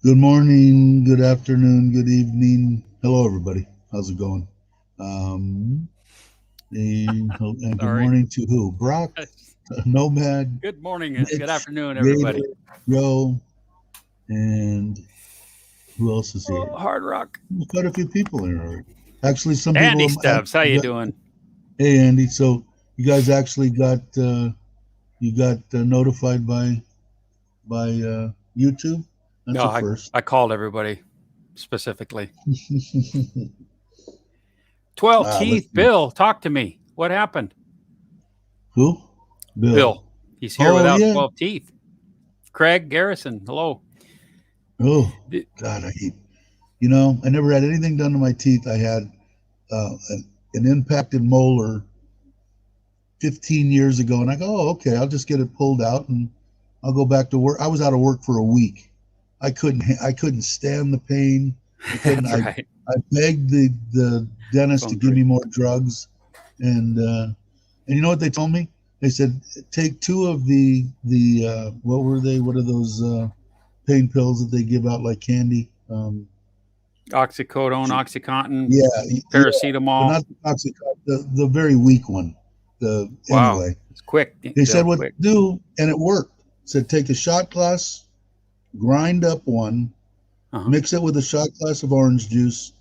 Good morning, good afternoon, good evening. Hello, everybody. How's it going? Um, and good Sorry. morning to who? Brock, Nomad, Good morning and good Mitch, afternoon, Gator, everybody. Joe, and who else is here? Oh, Hard Rock. There's quite a few people here already. Actually, some people. Andy Stubbs, how you Got, doing? hey, Andy. So you guys actually got notified by YouTube. That's No, a I, first. I called everybody specifically. 12 Let's Teeth, see. Bill, talk to me. What happened? Who? Bill. Bill, he's here Oh without yeah. 12 teeth. Craig Garrison, hello. Oh D- God, I hate. I never had anything done to my teeth. I had an impacted molar 15 years ago, and I go, oh, okay, I'll just get it pulled out and I'll go back to work. I was out of work for a week. I couldn't stand the pain. I couldn't. That's I right. I begged the dentist to Phone give tree. me more drugs, and you know what they told me? They said take two of the what were they? What are those pain pills that they give out like candy? Oxycodone, Oxycontin, Yeah, yeah, but paracetamol. not the toxic, the very weak one. The Wow, Anyway, it's quick, they said Bill, what to quick. do, and it worked. Said take a shot glass, grind up one, Uh-huh. mix it with a shot glass of orange juice,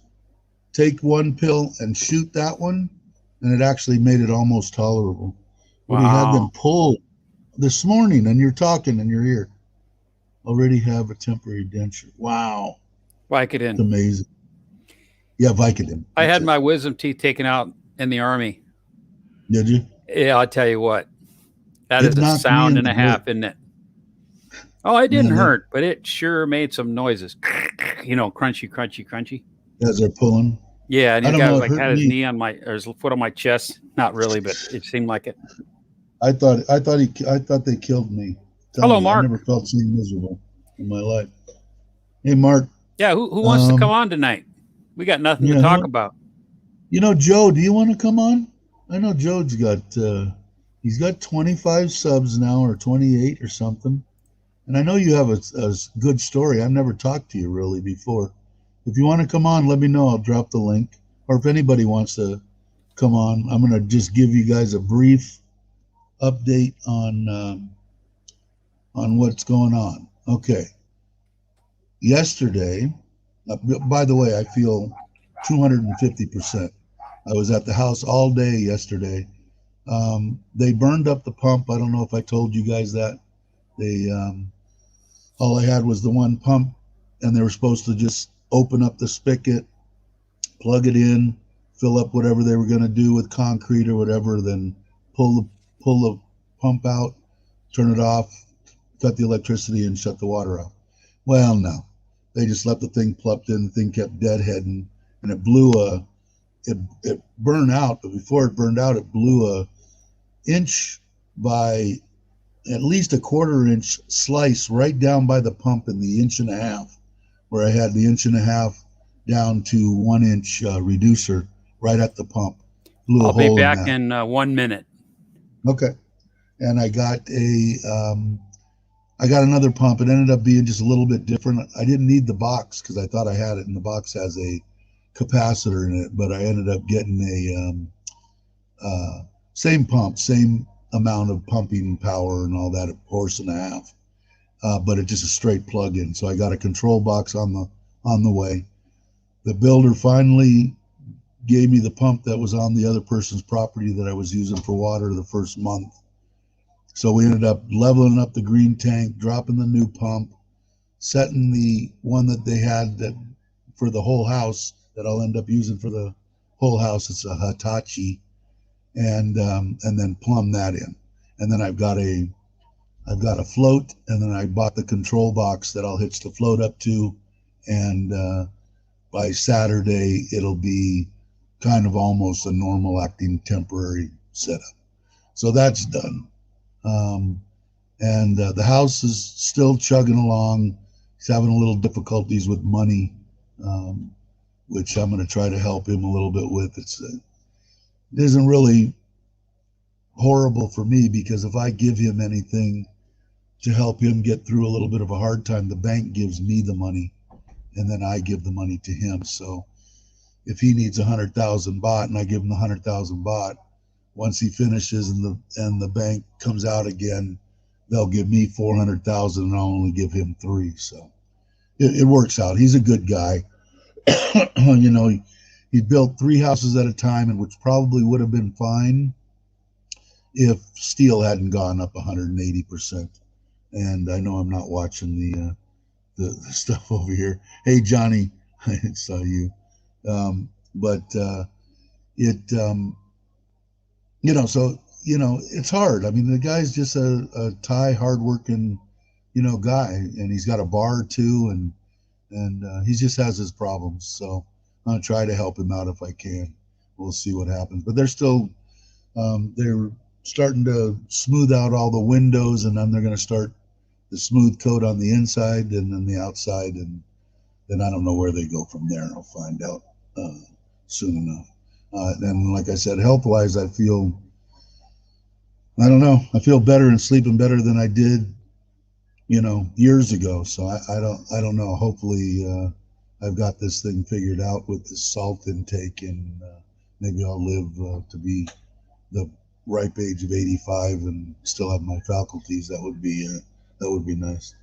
take one pill and shoot that one, and it actually made it almost tolerable. But he had them Wow. pulled this morning, and you're talking in your ear. Already have a temporary denture. Wow, it's Vicodin. amazing. Yeah, Vicodin. I That's had it. my wisdom teeth taken out in the Army. Did you? Yeah, I'll tell you what. That It is a knocked me sound in and the a dirt, half, isn't it? Oh, it didn't man. hurt, but it sure made some noises. Crunchy, crunchy, crunchy. As they're pulling. Yeah, and I the don't guy know. was It like hurt had his me. knee on my or his foot on my chest. Not really, but it seemed like it. I thought they killed me. I'm telling Hello, you, I never Mark. felt so miserable in my life. Hey, Mark. Yeah, who wants to come Um, on tonight? We got nothing to yeah, talk about. Joe. Do you want to come on? I know Joe's got he's got 25 subs now, or 28 or something. And I know you have a good story. I've never talked to you really before. If you want to come on, let me know. I'll drop the link. Or if anybody wants to come on, I'm gonna just give you guys a brief update on what's going on. Okay. Yesterday, by the way, I feel 250%. I was at the house all day yesterday. They burned up the pump. I don't know if I told you guys that. They All I had was the one pump, and they were supposed to just open up the spigot, plug it in, fill up whatever they were going to do with concrete or whatever, then pull the pump out, turn it off, cut the electricity, and shut the water off. Well, no, they just let the thing plupped in. The thing kept deadheading, and it burned out. But before it burned out, it blew a inch by at least a quarter inch slice right down by the pump in the inch and a half, where I had the inch and a half down to 1 inch reducer right at the pump. Blew a I'll be hole in back that. in 1 minute. Okay. And I got another pump. It ended up being just a little bit different. I didn't need the box because I thought I had it, and the box has a capacitor in it. But I ended up getting same pump, same amount of pumping power and all that, a horse and a half. But it's just a straight plug-in. So I got a control box on the way. The builder finally gave me the pump that was on the other person's property that I was using for water the first month. So we ended up leveling up the green tank, dropping the new pump, setting the one that they had that for the whole house that I'll end up using for the whole house. It's a Hitachi, and then plumb that in. And then I've got a float, and then I bought the control box that I'll hitch the float up to, and by Saturday it'll be kind of almost a normal acting temporary setup. So that's done. Um, and the house is still chugging along. He's having a little difficulties with money, um, which I'm going to try to help him a little bit with. It isn't really horrible for me because if I give him anything to help him get through a little bit of a hard time, the bank gives me the money. and then I give the money to him. So if he needs 100,000 baht and I give him the 100,000 baht, once he finishes and the bank comes out again, they'll give me 400,000 and I'll only give him 3. So it works out. He's a good guy. You know, he built 3 houses at a time, and which probably would have been fine if steel hadn't gone up 180%. And I know I'm not watching the stuff over here. Hey, Johnny, I saw you. But you know, so, you know, it's hard. I mean, the guy's just a Thai, hardworking, you know, guy, and he's got a bar too, and he just has his problems. So I'm gonna try to help him out if I can. We'll see what happens. But they're starting to smooth out all the windows, and then they're going to start the smooth coat on the inside and then the outside, and then I don't know where they go from there. I'll find out soon enough. And like I said, health-wise, I feel better and sleeping better than I did, you know, years ago. So I don't know. Hopefully, I've got this thing figured out with the salt intake, and maybe I'll live to be the ripe age of 85 and still have my faculties. That would be nice.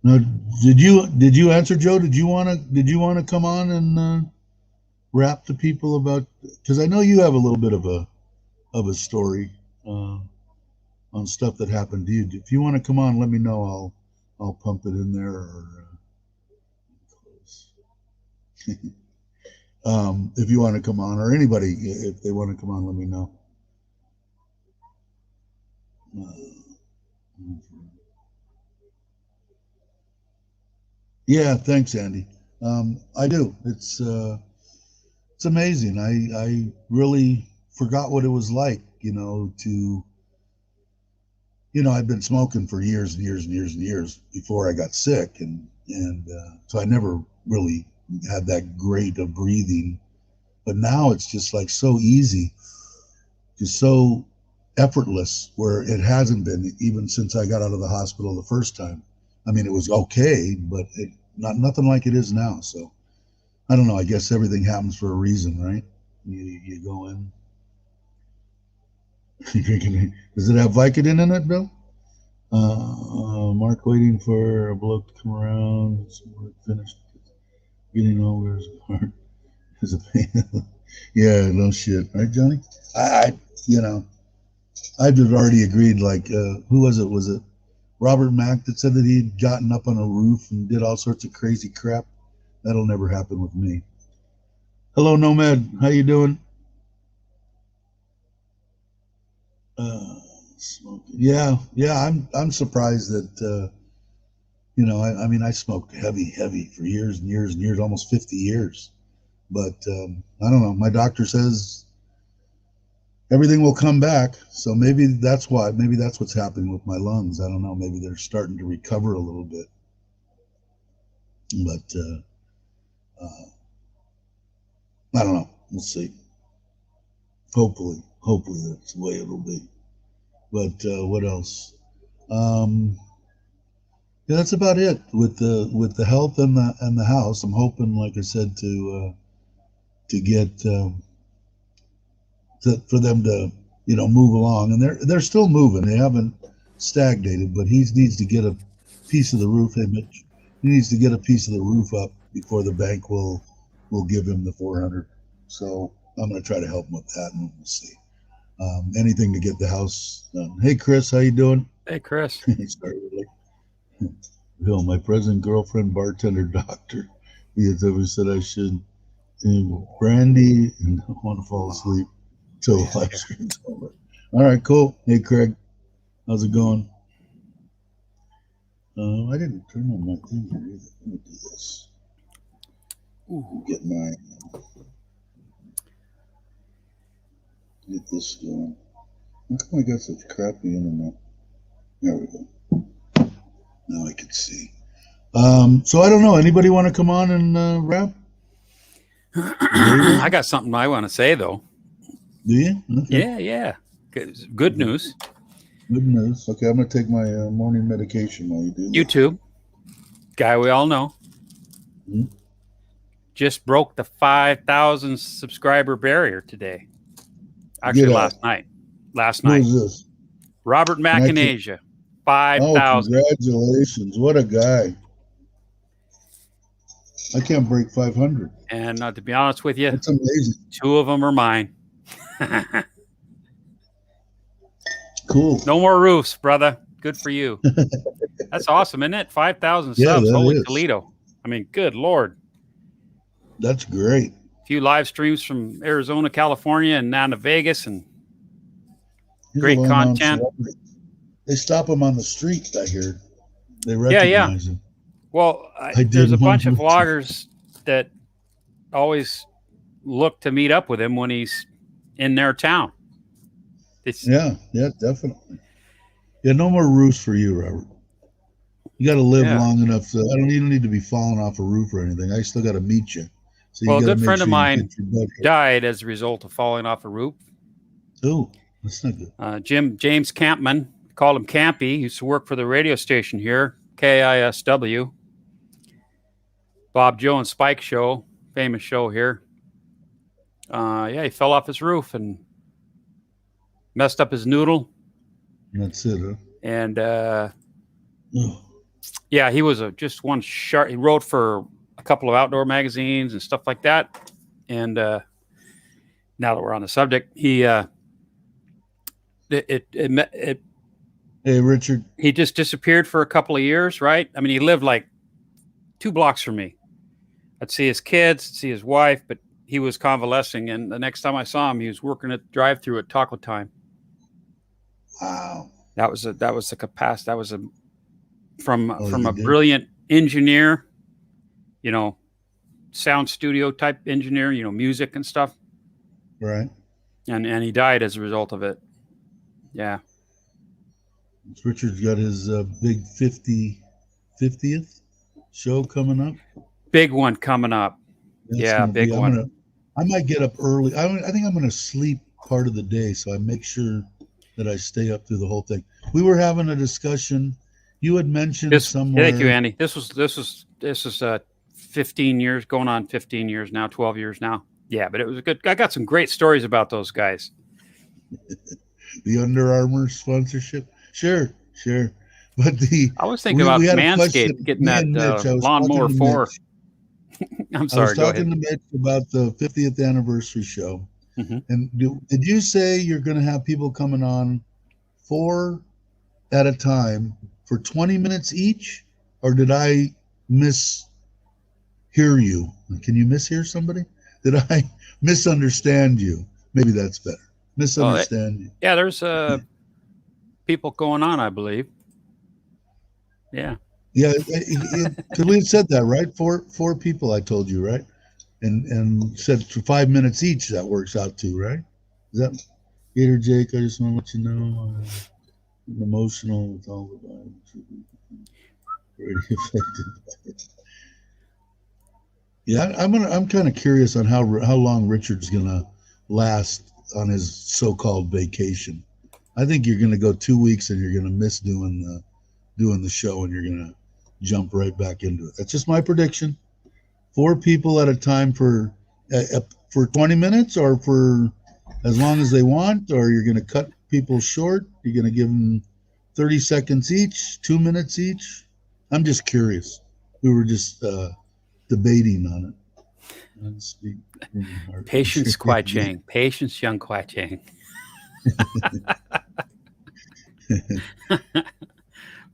Now, did you answer, Joe? Did you want to come on and rap to people about, because I know you have a little bit of a story on stuff that happened to you. If you want to come on, let me know. I'll pump it in there. Or if you want to come on, or anybody, if they want to come on, let me know. Yeah, thanks, Andy. I do. It's amazing. I really forgot what it was like, you know, I've been smoking for years and years and years and years before I got sick, and so I never really had that great of breathing. But now it's just like so easy, just so effortless, where it hasn't been even since I got out of the hospital the first time. I mean, it was okay, but nothing like it is now. So I don't know. I guess everything happens for a reason, right? You go in. Does it have Vicodin in it, Bill? Mark waiting for a bloke to come around. Finished getting over his heart is a pain. Yeah, no shit, right, Johnny? I've just already agreed. Like, who was it? Was it Robert Mack that said that he'd gotten up on a roof and did all sorts of crazy crap? That'll never happen with me. Hello, Nomad. How you doing? Yeah. I'm surprised that I mean, I smoked heavy for years and years and years, almost 50 years. But I don't know. My doctor says everything will come back. So maybe that's why. Maybe that's what's happening with my lungs. I don't know. Maybe they're starting to recover a little bit. But I don't know. We'll see. Hopefully that's the way it'll be. But what else? Yeah, that's about it with the health and the house. I'm hoping, like I said, to get for them to move along, and they're still moving. They haven't stagnated, but he needs to get a piece of the roof. Hey, Mitch, he needs to get a piece of the roof up before the bank will give him the 400. So I'm going to try to help him with that, and we'll see. Anything to get the house done. Hey, Chris, how you doing? Hey, Chris. Bill, my present girlfriend, bartender, doctor, because I always said I should. Brandy, and I want to fall asleep till the live stream's over. All right, cool. Hey, Craig, how's it going? I didn't turn on my thing here either. Let me do this. Get this going. How come I got such crappy internet? There we go. Now I can see. So I don't know. Anybody want to come on and rap? I got something I want to say, though. Do you? Okay. Yeah. Good news. Good news. Okay, I'm going to take my morning medication while you do that. You too. Guy we all know. Mhm. Just broke the 5,000 subscriber barrier today. Actually, Get last out. night. Last Who night. is this? Robert And I can't. McInasia. Oh, 5,000. congratulations! What a guy. I can't break 500. And to be honest with you, That's amazing. 2 of them are mine. Cool. No more roofs, brother. Good for you. That's awesome, isn't it? 5,000 Yeah, subs. that Holy is. Toledo. I mean, good Lord. That's great. A few live streams from Arizona, California, and down to Vegas, and He's great a well-known content. celebrity. They stop him on the street, I hear. They Yeah. recognize him. Well, did there's a one bunch of with- vloggers that always look to meet up with him when he's in their town. Yeah, definitely. Yeah, no more roofs for you, Robert. You got to live Yeah. long enough to. You don't need to be falling off a roof or anything. I still got to meet you. So you Well, a gotta good make friend of sure you mine get your butt hit. died as a result of falling off a roof. Oh, that's not good. James Campman, called him Campy, used to work for the radio station here, KISW. Bob Joe and Spike show, famous show here. Yeah, he fell off his roof and messed up his noodle. That's it, huh? And Ugh. yeah, he was just one sharp. He wrote for a couple of outdoor magazines and stuff like that. And now that we're on the subject, Hey, Richard. he just disappeared for a couple of years, right? I mean, he lived like 2 blocks from me. I'd see his kids, see his wife, but he was convalescing. And the next time I saw him, he was working at drive-through at Taco Time. Wow. That was the capacity. That was from Oh, a you did? brilliant engineer, sound studio type engineer, music and stuff. Right. And he died as a result of it. Yeah. Richard's got his big 50th show coming up. Big one coming up. That's Yeah, gonna big be- one. I might get up early. I think I'm going to sleep part of the day, so I make sure that I stay up through the whole thing. We were having a discussion. You had mentioned somewhere. Thank you, Andy. This is 15 years, going on 15 years now, 12 years now. Yeah, but it was good. I got some great stories about those guys. The Under Armour sponsorship. Sure. But I was thinking about we had a Manscaped question. getting Me that and Mitch, I was lawnmower talking to 4. Mitch. I'm I was sorry, go talking ahead. to Mitch about the 50th anniversary show. Mhm. And did you say you're going to have people coming on 4 at a time for 20 minutes each? Or did I mishear you? Can you mishear somebody? Did I misunderstand you? Maybe that's better. Misunderstand you. Yeah, there's people going on, I believe. Yeah. Yeah, because we had said that, right? Four people, I told you, right? And said for 5 minutes each, that works out too, right? Is that Gator Jake? I just want to let you know, I'm emotional with all the violence. Very affected. Yeah, I'm kind of curious on how long Richard's gonna last on his so-called vacation. I think you're gonna go 2 weeks and you're gonna miss doing the show, and you're gonna jump right back into it. That's just my prediction. 4 people at a time for 20 minutes, or for as long as they want, or you're going to cut people short. You're going to give them 30 seconds each, 2 minutes each. I'm just curious. We were just debating on it. Patience, Kwai Chang. Patience, young Kwai Chang.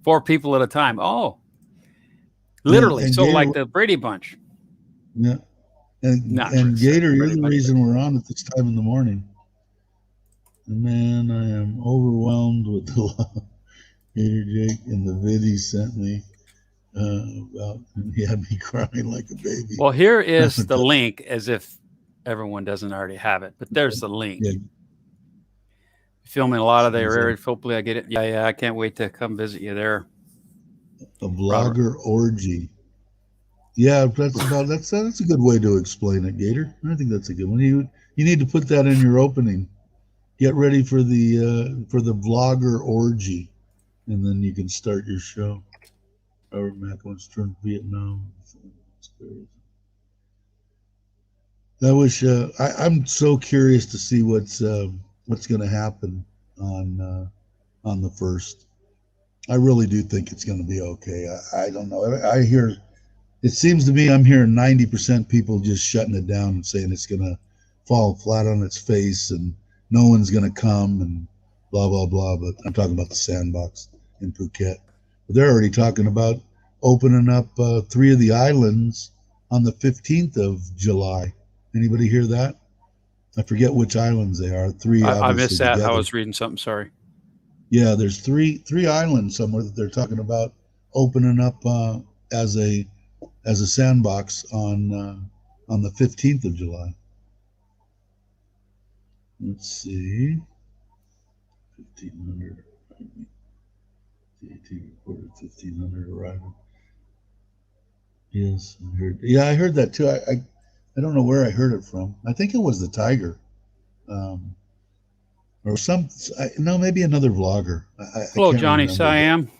4 people at a time. Oh, literally. and So Gator, like the Brady Bunch. Yeah. Not And sure, Gator, you're Brady the Bunch. reason we're on at this time in the morning. And man, I am overwhelmed with the love Gator Jake and the vid he sent me about, he had me crying like a baby. Well, here is the link, as if everyone doesn't already have it, but there's the link. Yeah. Filming a lot of their area. Hopefully I get it. Yeah. I can't wait to come visit you there. A vlogger orgy. Yeah, that's a good way to explain it, Gator. I think that's a good one. You need to put that in your opening. Get ready for the vlogger orgy, and then you can start your show. Robert Mack wants to turn Vietnam. I'm so curious to see what's going to happen on the first. I really do think it's going to be okay. I don't know. I hear it seems to me I'm hearing 90% people just shutting it down and saying it's going to fall flat on its face and no one's going to come and blah, blah, blah. But I'm talking about the sandbox in Phuket. But they're already talking about opening up 3 of the islands on the 15th of July. Anybody hear that? I forget which islands they are. 3 obviously I missed that. together. I was reading something. Sorry. Yeah, there's three islands somewhere that they're talking about opening up as a sandbox on the 15th of July. Let's see. 1500. DAT reported 1500 arrival. Yes, I heard. Yeah, I heard that too. I don't know where I heard it from. I think it was the Tiger. Or no, maybe another vlogger. Hello, I can't Johnny remember. Siam.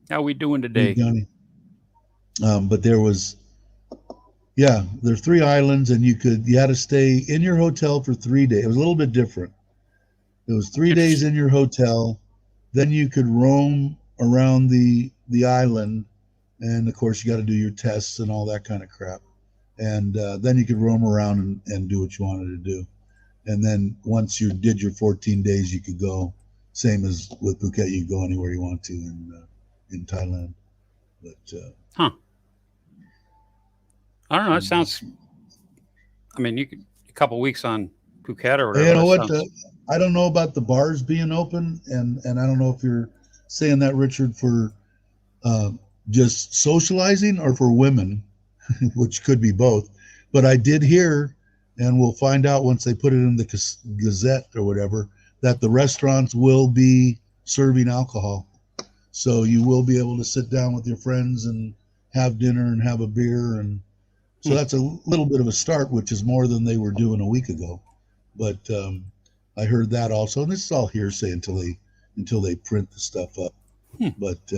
How we doing today? Hey, Johnny. But there was, yeah, there's 3 islands, and you had to stay in your hotel for 3 days. It was a little bit different. It was 3 days in your hotel, then you could roam around the island, and of course you got to do your tests and all that kind of crap, and then you could roam around and do what you wanted to do. And then once you did your 14 days, you could go, same as with Phuket, you could go anywhere you want to in Thailand. But I don't know. It sounds. I mean, you could a couple weeks on Phuket or whatever. You know what? I don't know about the bars being open, and I don't know if you're saying that, Richard, for just socializing or for women, which could be both. But I did hear, and we'll find out once they put it in the Gazette or whatever, that the restaurants will be serving alcohol. So you will be able to sit down with your friends and have dinner and have a beer. And so that's a little bit of a start, which is more than they were doing a week ago. But I heard that also. And this is all hearsay until they print the stuff up. But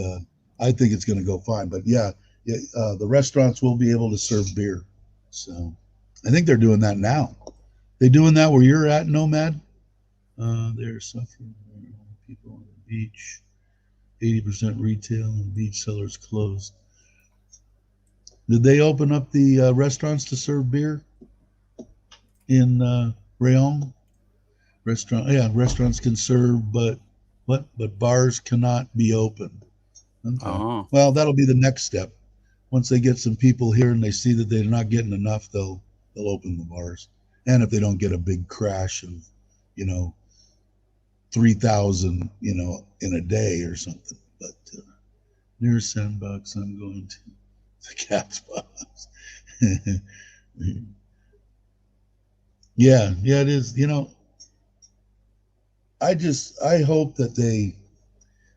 I think it's going to go fine. But yeah, the restaurants will be able to serve beer. So I think they're doing that now. They doing that where you're at, Nomad? They're suffering. People on the beach. 80% retail and beach sellers closed. Did they open up the restaurants to serve beer in Rayong? Restaurants can serve, but bars cannot be open. Okay. Oh. Well, that'll be the next step. Once they get some people here and they see that they're not getting enough, they'll open the bars. And if they don't get a big crash of, 3,000, in a day or something. But near Sandbox, I'm going to the Cat's Box. Yeah, it is. I hope that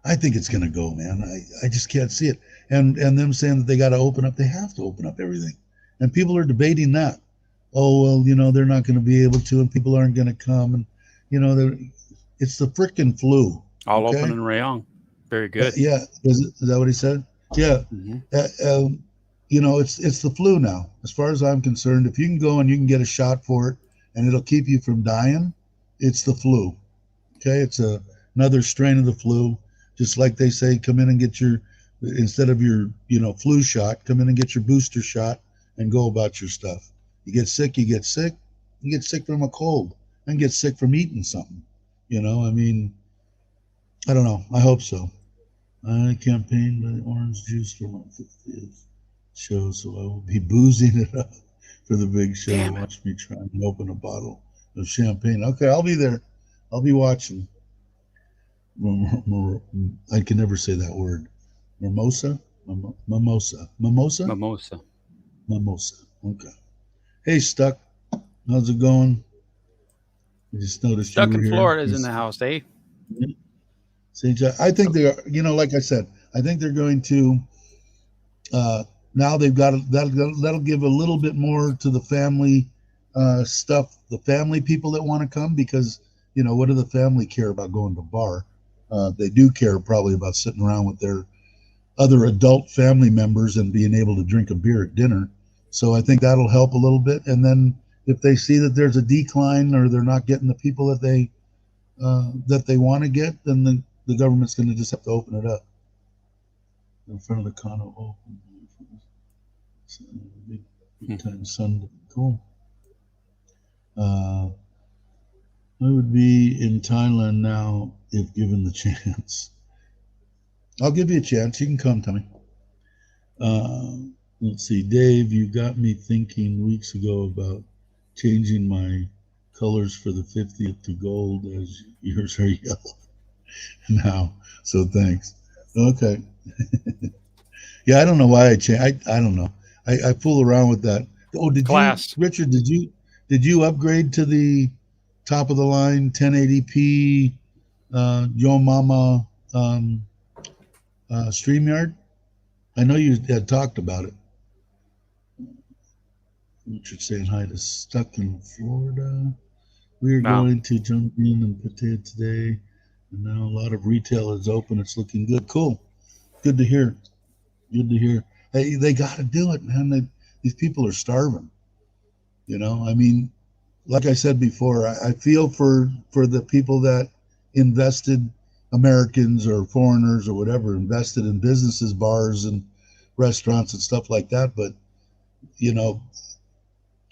I think it's going to go, man. I just can't see it. And them saying that they got to open up, they have to open up everything. And people are debating that. Oh, well, they're not going to be able to, and people aren't going to come. And, it's the frickin' flu. All open in Rayong. Very good. Yeah. Is that what he said? Yeah. Mm-hmm. It's the flu now. As far as I'm concerned, if you can go and you can get a shot for it and it'll keep you from dying, it's the flu. Okay. It's another strain of the flu. Just like they say, come in and get instead of your, flu shot, come in and get your booster shot and go about your stuff. You get sick, you get sick. You get sick from a cold and get sick from eating something. I don't know. I hope so. I campaigned by orange juice for my 50th show, so I will be boozing it up for the big show. Watch me try and open a bottle of champagne. Okay, I'll be there. I'll be watching. I can never say that word. Mimosa? Mimosa. Okay. Hey, Stuck. How's it going? I just noticed Stuck you were in here. Florida's in the house, eh? I think they are. Like I said, I think they're going to. Now they've got that'll give a little bit more to the family stuff. The family people that want to come, because what do the family care about going to a bar? They do care probably about sitting around with their other adult family members and being able to drink a beer at dinner. So I think that'll help a little bit. And then if they see that there's a decline or they're not getting the people that they want to get, then the government's going to just have to open it up. In front of the condo open. Big time Sunday. Cool. I would be in Thailand now if given the chance. I'll give you a chance. You can come to me. Let's see, Dave, you got me thinking weeks ago about changing my colors for the 50th to gold, as yours are yellow now. So thanks. Okay. Yeah, I don't know why I changed. I don't know. I fool around with that. Oh, Richard? Did you upgrade to the top of the line 1080p Yo Mama StreamYard? I know you had talked about it. Richard saying hi to Stuck in Florida. We're going to jump in and potato today. And now a lot of retail is open. It's looking good. Cool. Good to hear. Good to hear. Hey, they got to do it, man. These people are starving. You know, I mean, like I said before, I feel for the people that invested, Americans or foreigners or whatever, invested in businesses, bars and restaurants and stuff like that. But, you know,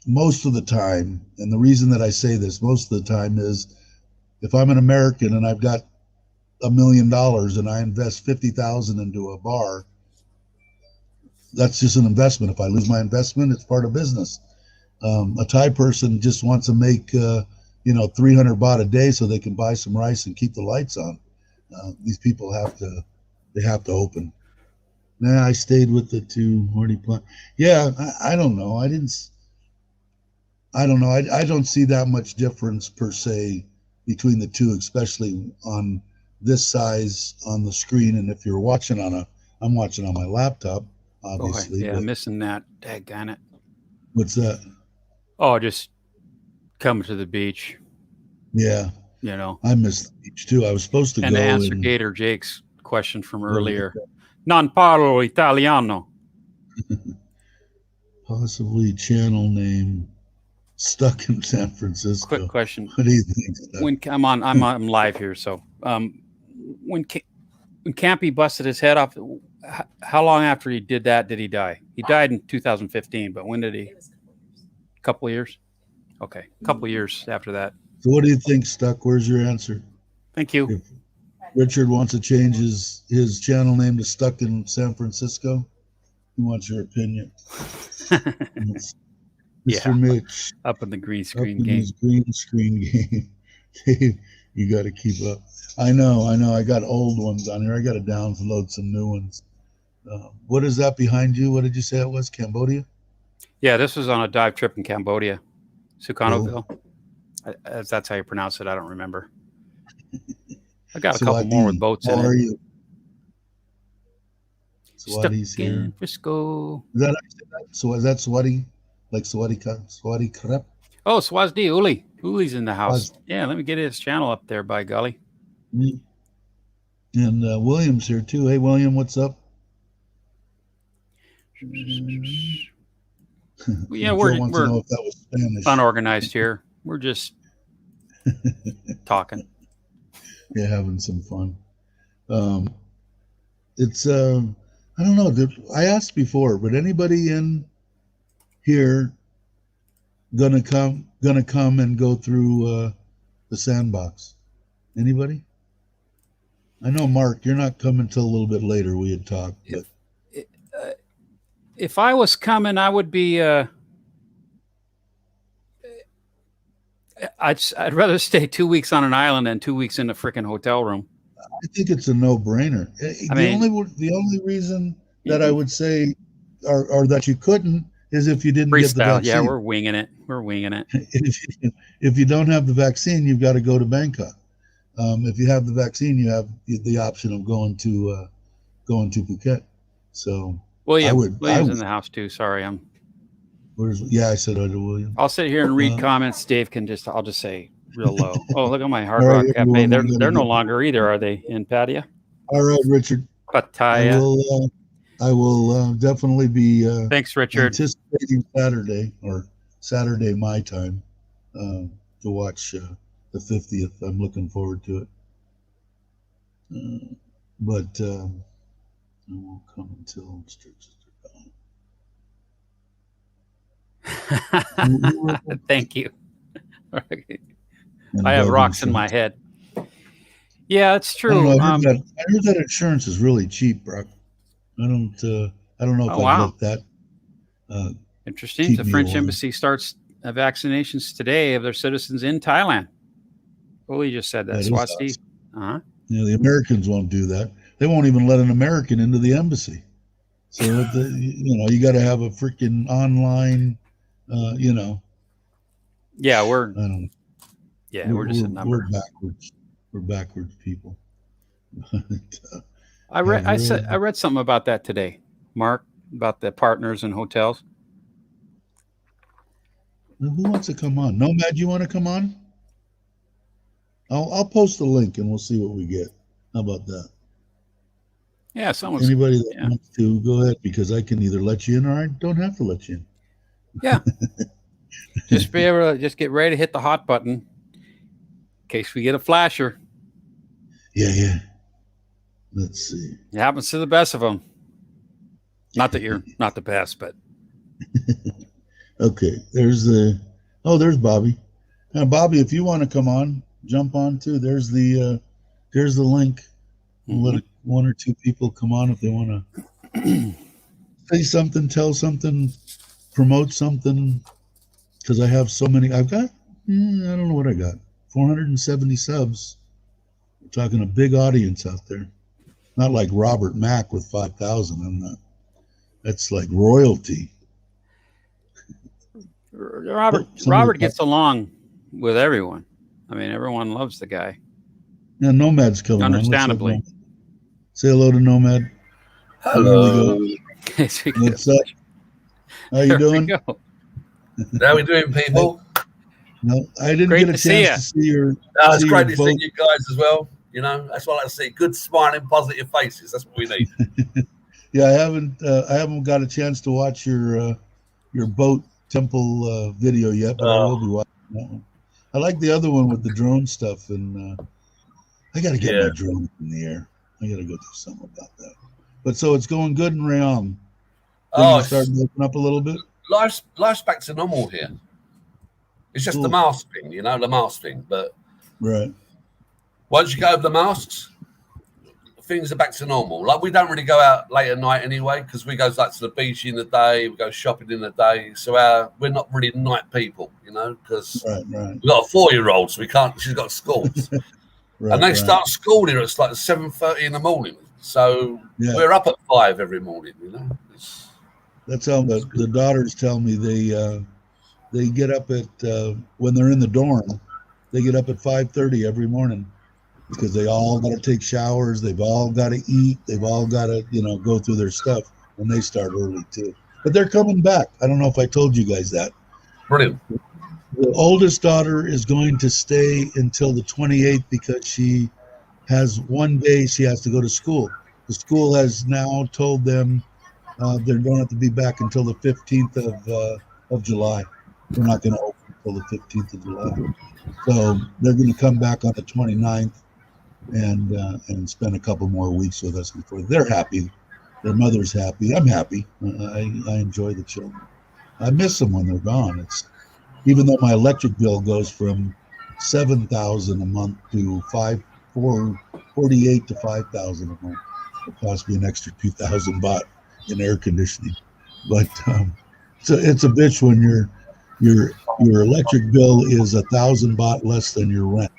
most of the time, and the reason that I say this most of the time is if I'm an American and I've got $1 million and I invest 50,000 into a bar, that's just an investment. If I lose my investment, it's part of business. A Thai person just wants to make, 300 baht a day so they can buy some rice and keep the lights on. These people have to open. Nah, I stayed with the two Horty plant. Yeah, I don't know. I don't know. I don't see that much difference per se between the two, especially on this size on the screen. And if you're watching I'm watching on my laptop, obviously. Yeah, I'm missing that. Daggone it. What's that? Oh, just coming to the beach. Yeah. You know. I missed the beach too. I was supposed to go. And to answer Gator Jake's question from earlier. Non parlo italiano. Possibly channel name Stuck in San Francisco. Quick question. What do you think? I'm live here. So when Campy busted his head off, how long after he did that did he die? He died in 2015, but when did he? A couple of years? Okay, a couple of years after that. So what do you think, Stuck? Where's your answer? Thank you. If Richard wants to change his channel name to Stuck in San Francisco, he wants your opinion. Mr. Yeah, Mitch. Up in the green screen game. Green screen game. Dave, you got to keep up. I know. I got old ones on here. I got to download some new ones. What is that behind you? What did you say it was? Cambodia? Yeah, this was on a dive trip in Cambodia, Sukarnoville. That's how you pronounce it. I don't remember. I got a couple more with boats in it. How are you? Swati's here. In Frisco. Is that Swati? Like Swati Krep? Oh, Swazdi Uli. Uli's in the house. Yeah, let me get his channel up there, by golly. And William's here too. Hey, William, what's up? Yeah, we're unorganized here. We're just talking. Yeah, having some fun. It's I don't know. I asked before, but anybody in here gonna come and go through the sandbox? Anybody? I know, Mark, you're not coming till a little bit later. We had talked. But. If I was coming, I would be. I'd rather stay 2 weeks on an island than 2 weeks in a freaking hotel room. I think it's a no-brainer. The only reason that I would say, or that you couldn't, is if you didn't get the vaccine. Yeah, we're winging it. If you don't have the vaccine, you've got to go to Bangkok. If you have the vaccine, you have the option of going to Phuket. So William's in the house too. Sorry, I said hi to William. I'll sit here and read comments. Dave I'll just say real low. Oh, look at my Hard Rock Cafe. They're no longer either, are they, in Pattaya? All right, Richard. Pattaya. I will definitely be Thanks, Richard. anticipating Saturday my time to watch the 50th. I'm looking forward to it. But I won't come until restrictions are gone. Thank you. I have rocks in my head. Yeah, it's true. I heard that insurance is really cheap, Brock. I don't know if I'd let that. Interesting. The French embassy starts vaccinations today of their citizens in Thailand. He just said that. Swasti. Awesome. The Americans won't do that. They won't even let an American into the embassy. So you got to have a freaking online. Yeah, I don't know. Yeah, we're just a number. We're backwards. We're backwards people. I read something about that today, Mark, about the partners in hotels. Who wants to come on? Nomad, you want to come on? I'll post the link and we'll see what we get. How about that? Yeah, anybody that wants to, go ahead, because I can either let you in or I don't have to let you in. Yeah. Just be able to just get ready to hit the hot button in case we get a flasher. Yeah. Let's see. It happens to the best of them. Not that you're not the best, but. Okay. There's Bobby. Now, Bobby, if you want to come on, jump on too. There's the link. We'll let one or two people come on if they want to say something, tell something, promote something. Because I have so many. I've got, I don't know what I got. 470 subs. We're talking a big audience out there. Not like Robert Mack with 5,000. I'm not. That's like royalty. Robert gets along with everyone. I mean, everyone loves the guy. Yeah, Nomad's coming. Understandably. Say hello to Nomad. Hello. What's up? How you doing? How we doing, people? No, I didn't get a chance to see your. No, it's great to see you guys as well. That's what I like to see. Good, smiling, positive faces. That's what we need. Yeah, I haven't got a chance to watch your boat temple video yet, but I will be watching that one. I like the other one with the drone stuff, and I got to get my drone in the air. I got to go do something about that. But so it's going good in Rayong. Things starting to open up a little bit. Life's back to normal here. It's just the mask thing, the mask thing. But right. Once you go over the masks, things are back to normal. Like, we don't really go out late at night anyway, because we go to the beach in the day, we go shopping in the day. So we're not really night people, because we've got a 4-year-old, so we can't. She's got school, and they start school here at like 7:30 in the morning. So we're up at 5 every morning. That's how the daughters tell me they get up at when they're in the dorm, they get up at 5:30 every morning. Because they all got to take showers, they've all got to eat, they've all got to, go through their stuff, and they start early too. But they're coming back. I don't know if I told you guys that. Brilliant. The oldest daughter is going to stay until the 28th because she has one day she has to go to school. The school has now told them they're going to have to be back until the 15th of July. They're not going to open until the 15th of July. So they're going to come back on the 29th. And spend a couple more weeks with us before they're happy. Their mother's happy. I'm happy. I enjoy the children. I miss them when they're gone. It's even though my electric bill goes from $7,000 a month to $48,000 to $5,000 a month. It costs me an extra 2,000 baht in air conditioning. But it's a bitch when your electric bill is 1,000 baht less than your rent.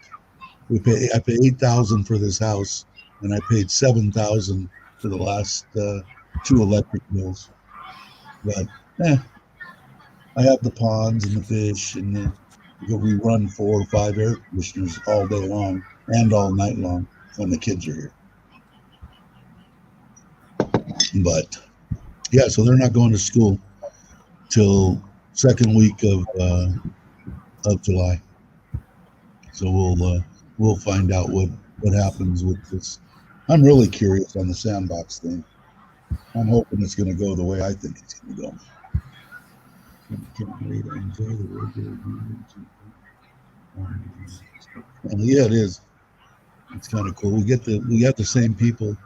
I pay 8,000 for this house, and I paid 7,000 for the last 2 electric bills. But I have the ponds and the fish, and we run 4 or 5 air conditioners all day long and all night long when the kids are here. But so they're not going to school till second week of July. So we'll find out what happens with this I'm really curious on the sandbox thing. I'm hoping it's going to go the way I think it's going to go. Can't wait. I enjoy the regular meetings. Yeah, it is. It's kind of cool. We got the same people.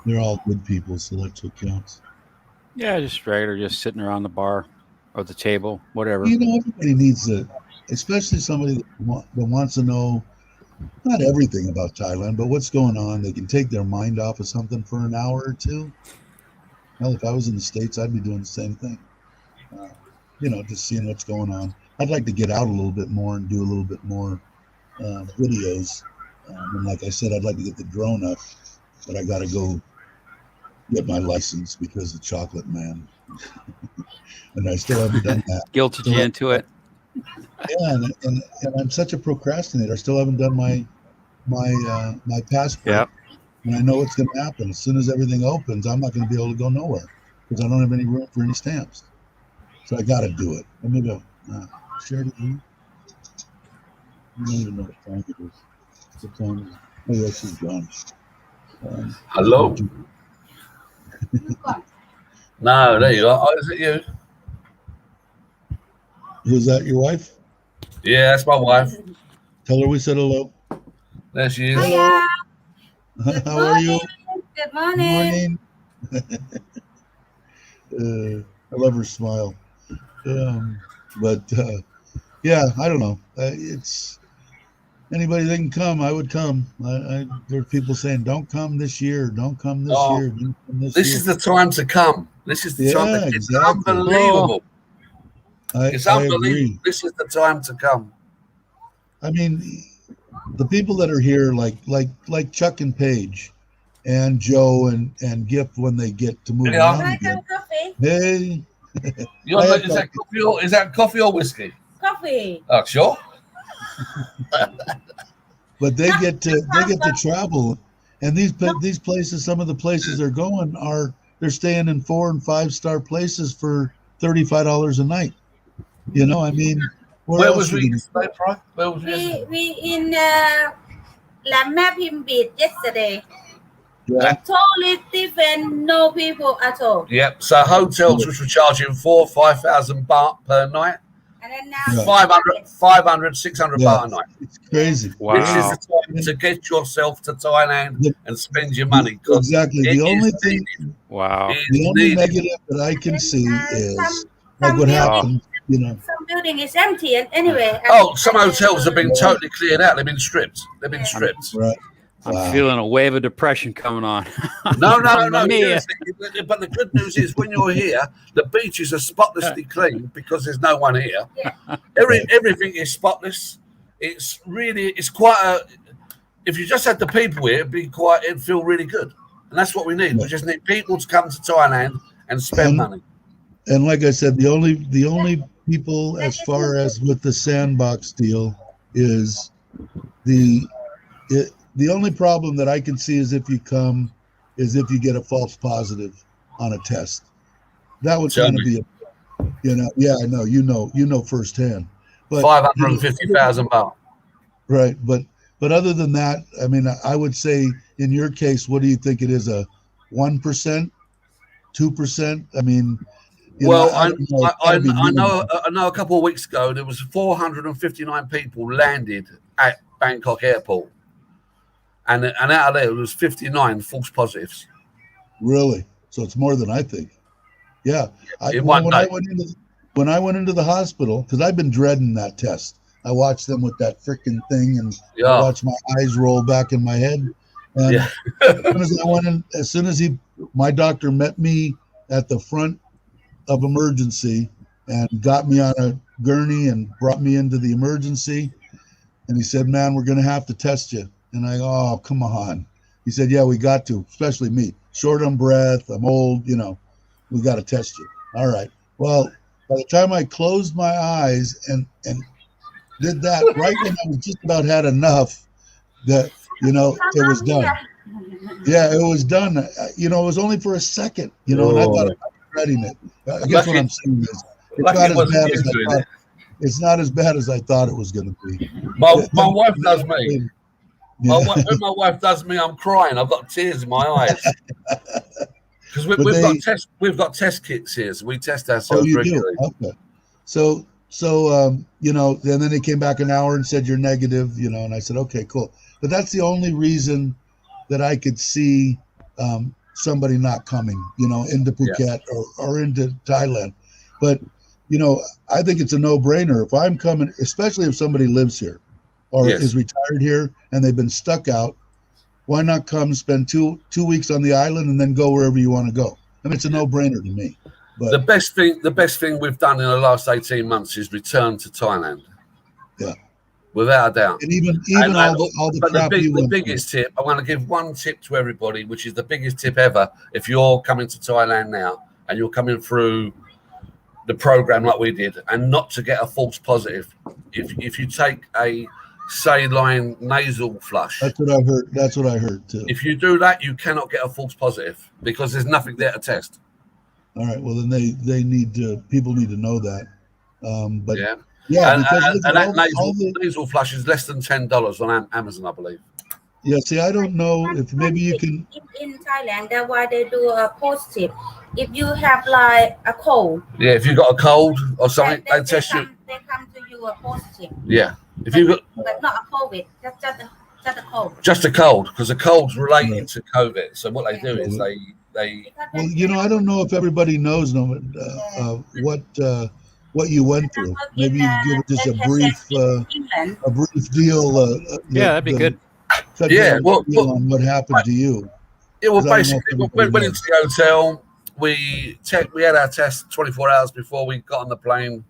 They're all good people, so that's what counts. Yeah, just regular, just sitting around the bar or the table, whatever. You know, everybody needs to, especially somebody that wants to know not everything about Thailand, but what's going on. They can take their mind off of something for an hour or two. Well, if I was in the States, I'd be doing the same thing. You know, just seeing what's going on. I'd like to get out a little bit more and do a little bit more videos. And like I said, I'd like to get the drone up, but I got to go get my license because of Chocolate Man. And I still haven't done that. Guilted you into it. Yeah, and I'm such a procrastinator. I still haven't done my passport. Yep. And I know what's going to happen. As soon as everything opens, I'm not going to be able to go nowhere because I don't have any room for any stamps. So I got to do it. And maybe I'll share it with you. I don't even know what time it is. What time is it? Oh, yeah, she's gone. Hello? No, there you are. Oh, is it you? Who's that, your wife? Yeah, that's my wife. Tell her we said hello. There she is. Hiya. How are you? Good morning. Morning. I love her smile. But yeah, I don't know. It's anybody that can come, I would come. There are people saying, "Don't come this year. Don't come this year. Don't come this year." Is the time to come. This is the time. It's Exactly. unbelievable. It's unbelievable. agree. This is the time to come. I mean, the people that are here, like Chuck and Paige, and Joe and Gip, when they get to move Yeah. around I again. have coffee. Hey, Is that coffee or whiskey? Coffee. Oh, sure. but they get to travel, and these places, some of the places they're going they're staying in 4- and 5-star places for $35 a night. You know, I mean, Where was we yesterday, Fry? Where was We in Lam Ma Pim Beach yesterday. Yeah. Totally different, no people at all. Yep. So hotels which were charging 4,000 or 5,000 baht per night, And then now 500, 600 baht a night. It's crazy. Wow. This is the time to get yourself to Thailand and spend your money. Exactly. The only thing, Wow. the only negative that I can see is like what happened. You know, some building is empty, and anyway. Some hotels have been totally cleared out. They've been stripped. right? I'm feeling a wave of depression coming on. No. Mamma mia. Seriously. But the good news is, when you're here, the beaches are spotlessly clean because there's no one here. Yeah. Everything is spotless. It's quite a. If you just had the people here, it'd feel really good, and that's what we need. We just need people to come to Thailand and spend money. And like I said, the only people, as far as with the sandbox deal, is the only problem that I can see is if you get a false positive on a test. That would kind of be, yeah, I know, you know firsthand. But 550,000 baht. Right, but other than that, I mean, I would say in your case, what do you think it is? A 1%, 2%? I mean. I know a couple of weeks ago there was 459 people landed at Bangkok Airport, and out of there was 59 false positives. Really? So it's more than I think. Yeah. When I went into the hospital, because I've been dreading that test. I watched them with that freaking thing, and I watched my eyes roll back in my head. And as soon as my doctor met me at the front of emergency and got me on a gurney and brought me into the emergency, and he said, "Man, we're going to have to test you." And I go, "Oh, come on." He said, "Yeah, we got to, especially me, short on breath, I'm old, we got to test you." All right. Well, by the time I closed my eyes and did that, right when I was just about had enough, that it was done. Yeah, it was done. It was only for a second, and I thought I was dreading it. I guess what I'm saying is it's not as bad as I thought it was going to be. My wife does me. Yeah. When my wife does me, I'm crying. I've got tears in my eyes because we've got test kits here, so we test Oh, ourselves you do? regularly. Okay. So, you know, and then they came back an hour and said you're negative, you know, and I said, okay, cool. But that's the only reason that I could see somebody not coming, you know, into Phuket or into Thailand. But, you know, I think it's a no-brainer. If I'm coming, especially if somebody lives here or is retired here and they've been stuck out, why not come spend two weeks on the island and then go wherever you want to go? I mean, it's a no-brainer to me. But the best thing we've done in the last 18 months is return to Thailand. Yeah, without a doubt. And even all the crap the biggest tip, I'm going to give one tip to everybody, which is the biggest tip ever. If you're coming to Thailand now and you're coming through the program like we did, and not to get a false positive, if you take a saline nasal flush, That's what I heard. That's what I heard too. if you do that, you cannot get a false positive because there's nothing there to test. All right. Well, then they need to. People need to know that. But Yeah. yeah, And because that nasal flush is less than $10 on Amazon, I believe. yeah. See, I don't know if maybe you can. In Thailand, that's why they do a positive. If you have like a cold, Yeah, if you've got a cold or something, they test you. They come to you a positive, Yeah, if you've got but not a COVID. Just a cold. just a cold, because a cold's related to COVID. So what they do is they Well, you know, I don't know if everybody knows what you went through. Maybe you can give just a brief deal. That'd be good. On what happened to you. Yeah, well, 'Cause I don't know basically, if we everybody went into the hotel. We had our test 24 hours before we got on the plane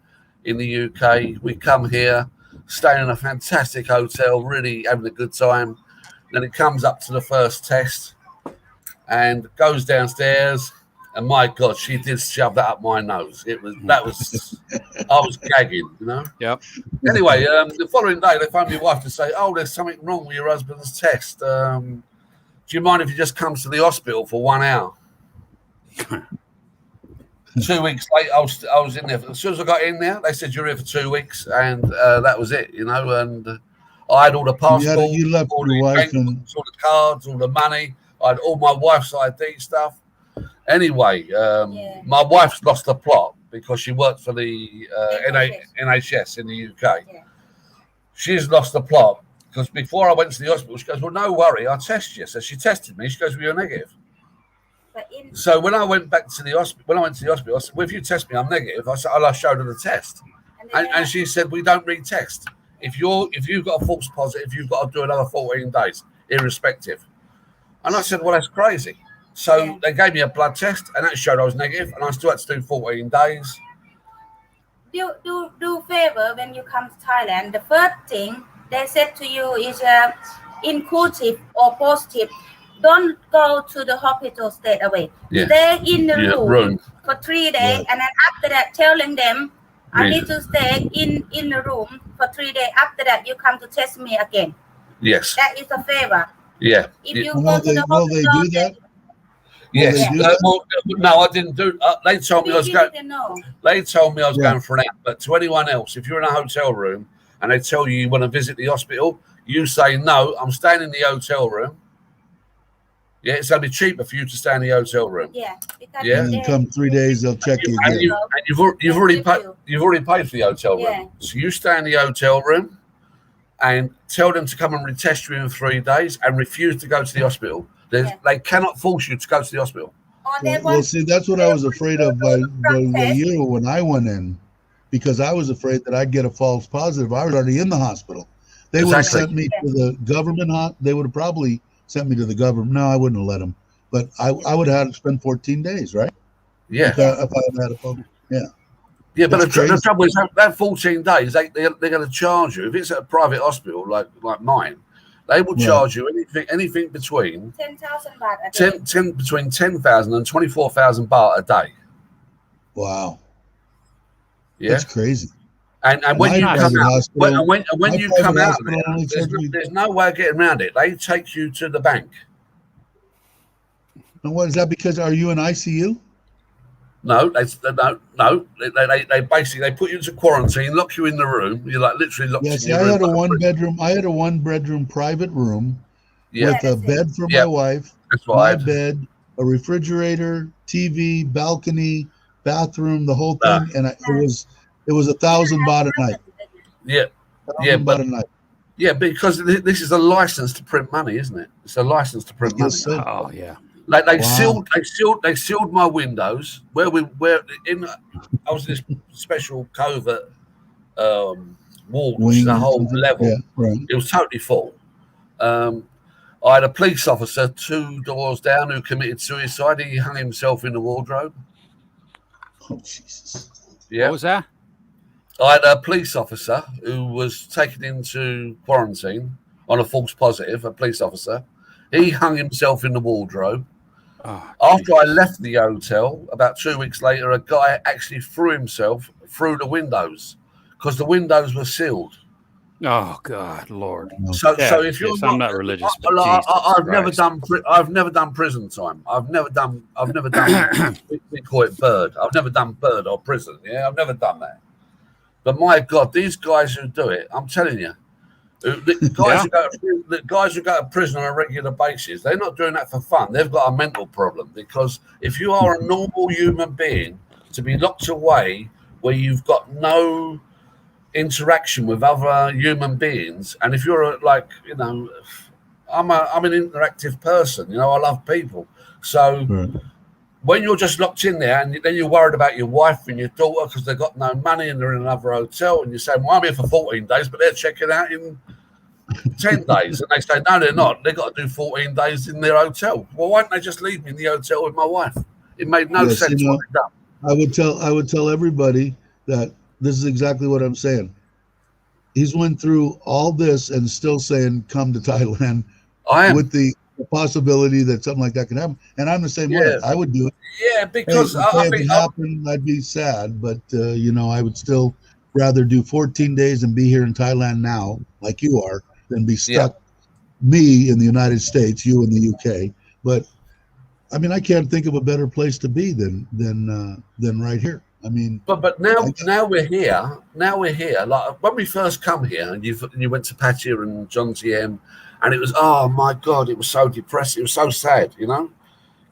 in the UK. We come here, stay in a fantastic hotel, really having a good time. Then it comes up to the first test and goes downstairs. And my God, she did shove that up my nose. I was gagging, you know? Yep. Anyway, the following day, they phoned my wife to say, oh, there's something wrong with your husband's test. Do you mind if he just comes to the hospital for 1 hour? 2 weeks later, I was in there. As soon as I got in there, they said, you're here for 2 weeks. And that was it, you know? And I had all the passports, You left all your the wife bank books, all the cards, all the money. I had all my wife's ID stuff. Anyway, my wife's lost the plot because she worked for the NHS in the UK. Yeah. She's lost the plot because before I went to the hospital, she goes, well, no worry, I'll test you. So she tested me. She goes, well, you're negative. So when I went back to the hospital, I said, well, if you test me, I'm negative. I said, I showed her the test. And she said, we don't retest. If you've got a false positive, you've got to do another 14 days, irrespective. And I said, well, that's crazy. So they gave me a blood test, and that showed I was negative, and I still had to do 14 days. Do favor when you come to Thailand. The first thing they said to you is inclusive or positive. Don't go to the hospital straight away. Yeah. Stay in the room for 3 days, Right. and then after that, telling them I Yeah. need to stay in the room for 3 days. After that, you come to test me again. Yes. That is a favor. Yeah. If Yeah. you Will go to they the will they hospital, do that? Yes. they do that? No, I didn't do. They told me I was going. know. They told me I was Yeah. going for an out. But to anyone else, if you're in a hotel room and they tell you want to visit the hospital, you say no. I'm staying in the hotel room. Yeah, it's going to be cheaper for you to stay in the hotel room. Yeah. Because Yeah. And then come 3 days, they'll check you And, again. you've already paid for the hotel room. Yeah. So you stay in the hotel room and tell them to come and retest you in 3 days and refuse to go to the hospital. They cannot force you to go to the hospital. Or they Well, want see, that's what I was afraid of by the year when I went in, because I was afraid that I'd get a false positive. I was already in the hospital. They would have Exactly. sent me to the government. They would have probably sent me to the government. No, I wouldn't have let them. But I would have had to spend 14 days, right? Yeah. If I had had a phone. Yeah, but That's the crazy. trouble is that 14 days, they're going to charge you. If it's at a private hospital like mine, they will Right. charge you anything between 10,000 baht a day. 10,000 and 24,000 baht a day. Wow. Yeah, That's crazy. and when My you come private out, hospital- when my you private come out of hospital there, only charged me- there's no way of getting around it. They take you to the bank. And what is that? Because are you in ICU? No, they basically put you into quarantine, lock you in the room. You're like literally locked Yeah, in see, your I room. had a one bedroom private room Yeah, with a bed for Yeah. my wife, that's what I my had. bed, a refrigerator, TV, balcony, bathroom, the whole Ah. thing, and it was $1,000 a night. Yeah, $1,000 a night. yeah, because this is a license to print money, isn't it? It's a license to I print money. guess so. Oh yeah. Like they Wow. sealed my windows I was in this special covert wall, which is Wing a or whole something. level. Yeah, right. It was totally full. I had a police officer 2 doors down who committed suicide. He hung himself in the wardrobe. Oh Jesus. Yeah. What was that? I had a police officer who was taken into quarantine on a false positive, a police officer. He hung himself in the wardrobe. Oh, After I left the hotel, about 2 weeks later, a guy actually threw himself through the windows because the windows were sealed. oh God, Lord. So Yeah, if you're yes, I'm not religious, but I've never Jesus done prison time. I've never done we call it bird. I've never done bird or prison. Yeah, I've never done that. But my God, these guys who do it, I'm telling you, the guys who go to prison on a regular basis, they're not doing that for fun. They've got a mental problem, because if you are a normal human being, to be locked away where you've got no interaction with other human beings, and if you're I'm an interactive person, I love people. So Right. when you're just locked in there and then you're worried about your wife and your daughter because they've got no money and they're in another hotel, and you say, well, I'm here for 14 days, but they're checking out in 10 days. And they say, no, they're not. They've got to do 14 days in their hotel. Well, why don't they just leave me in the hotel with my wife? It made no Yes, sense what they've done. I would tell everybody that this is exactly what I'm saying. He's went through all this and still saying, come to Thailand, I am. with the possibility that something like that can happen. And I'm the same way. I would do it. Yeah, because if it happened, I'd be sad, but I would still rather do 14 days and be here in Thailand now, like you are, than be stuck, me in the United States, you in the UK. But I mean, I can't think of a better place to be than right here. I mean, but now we're here. Now we're here. Like when we first come here, and you went to Pattaya and John TM, and it was, oh my God, it was so depressing. It was so sad, to be honest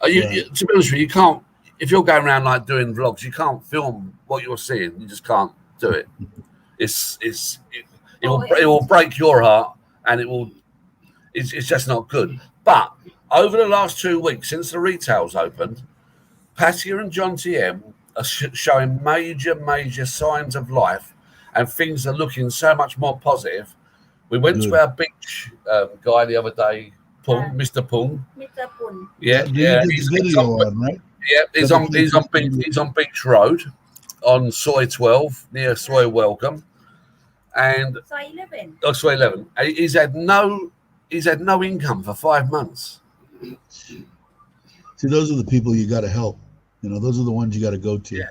with you, you can't. If you're going around like doing vlogs, you can't film what you're seeing. You just can't do it. It will break your heart, and it's just not good. But over the last 2 weeks since the retail's opened, Pattaya and John TM are showing major signs of life, and things are looking so much more positive. We went to our beach guy the other day, Mr. Pung. Mr. Pun. Yeah. He's on, right? Yeah, he's on Beach Road, on Soy 12 near Soy Welcome, and Soy 11. Soy 11. He's had no income for 5 months. See, those are the people you got to help. Those are the ones you got to go to. Yeah.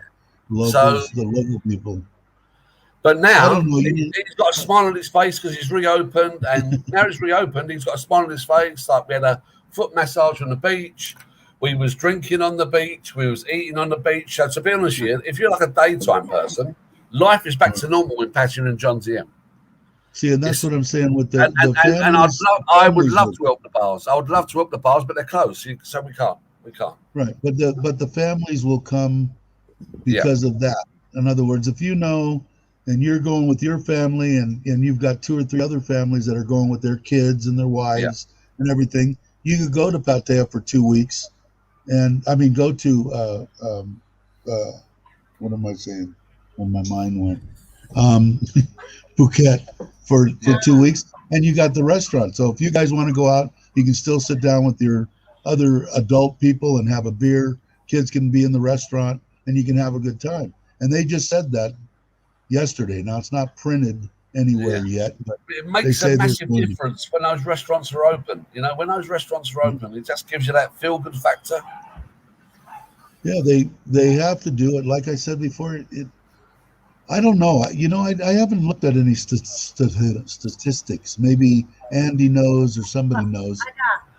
Locals, the local people. But now he's got a smile on his face because he's reopened, and now he's reopened. He's got a smile on his face. Like we had a foot massage on the beach. We was drinking on the beach. We was eating on the beach. So to be honest with you, if you're like a daytime person, life is back to normal in Pattaya and John TM. See, and that's what I'm saying with the and I would love to help the bars. I would love to help the bars, but they're closed, so we can't. Right, but the families will come because of that. In other words, if and you're going with your family, and you've got 2 or 3 other families that are going with their kids and their wives and everything, you could go to Pattaya for 2 weeks, and I mean go to what am I saying? Where my mind went. Phuket for 2 weeks, and you got the restaurant. So if you guys want to go out, you can still sit down with your other adult people and have a beer. Kids can be in the restaurant, and you can have a good time. And they just said that yesterday. Now it's not printed anywhere yet, but it makes a massive difference when those restaurants are open. When those restaurants are open, it just gives you that feel-good factor. Yeah, they have to do it. Like I said before, I don't know. I haven't looked at any statistics. Maybe Andy knows or somebody knows.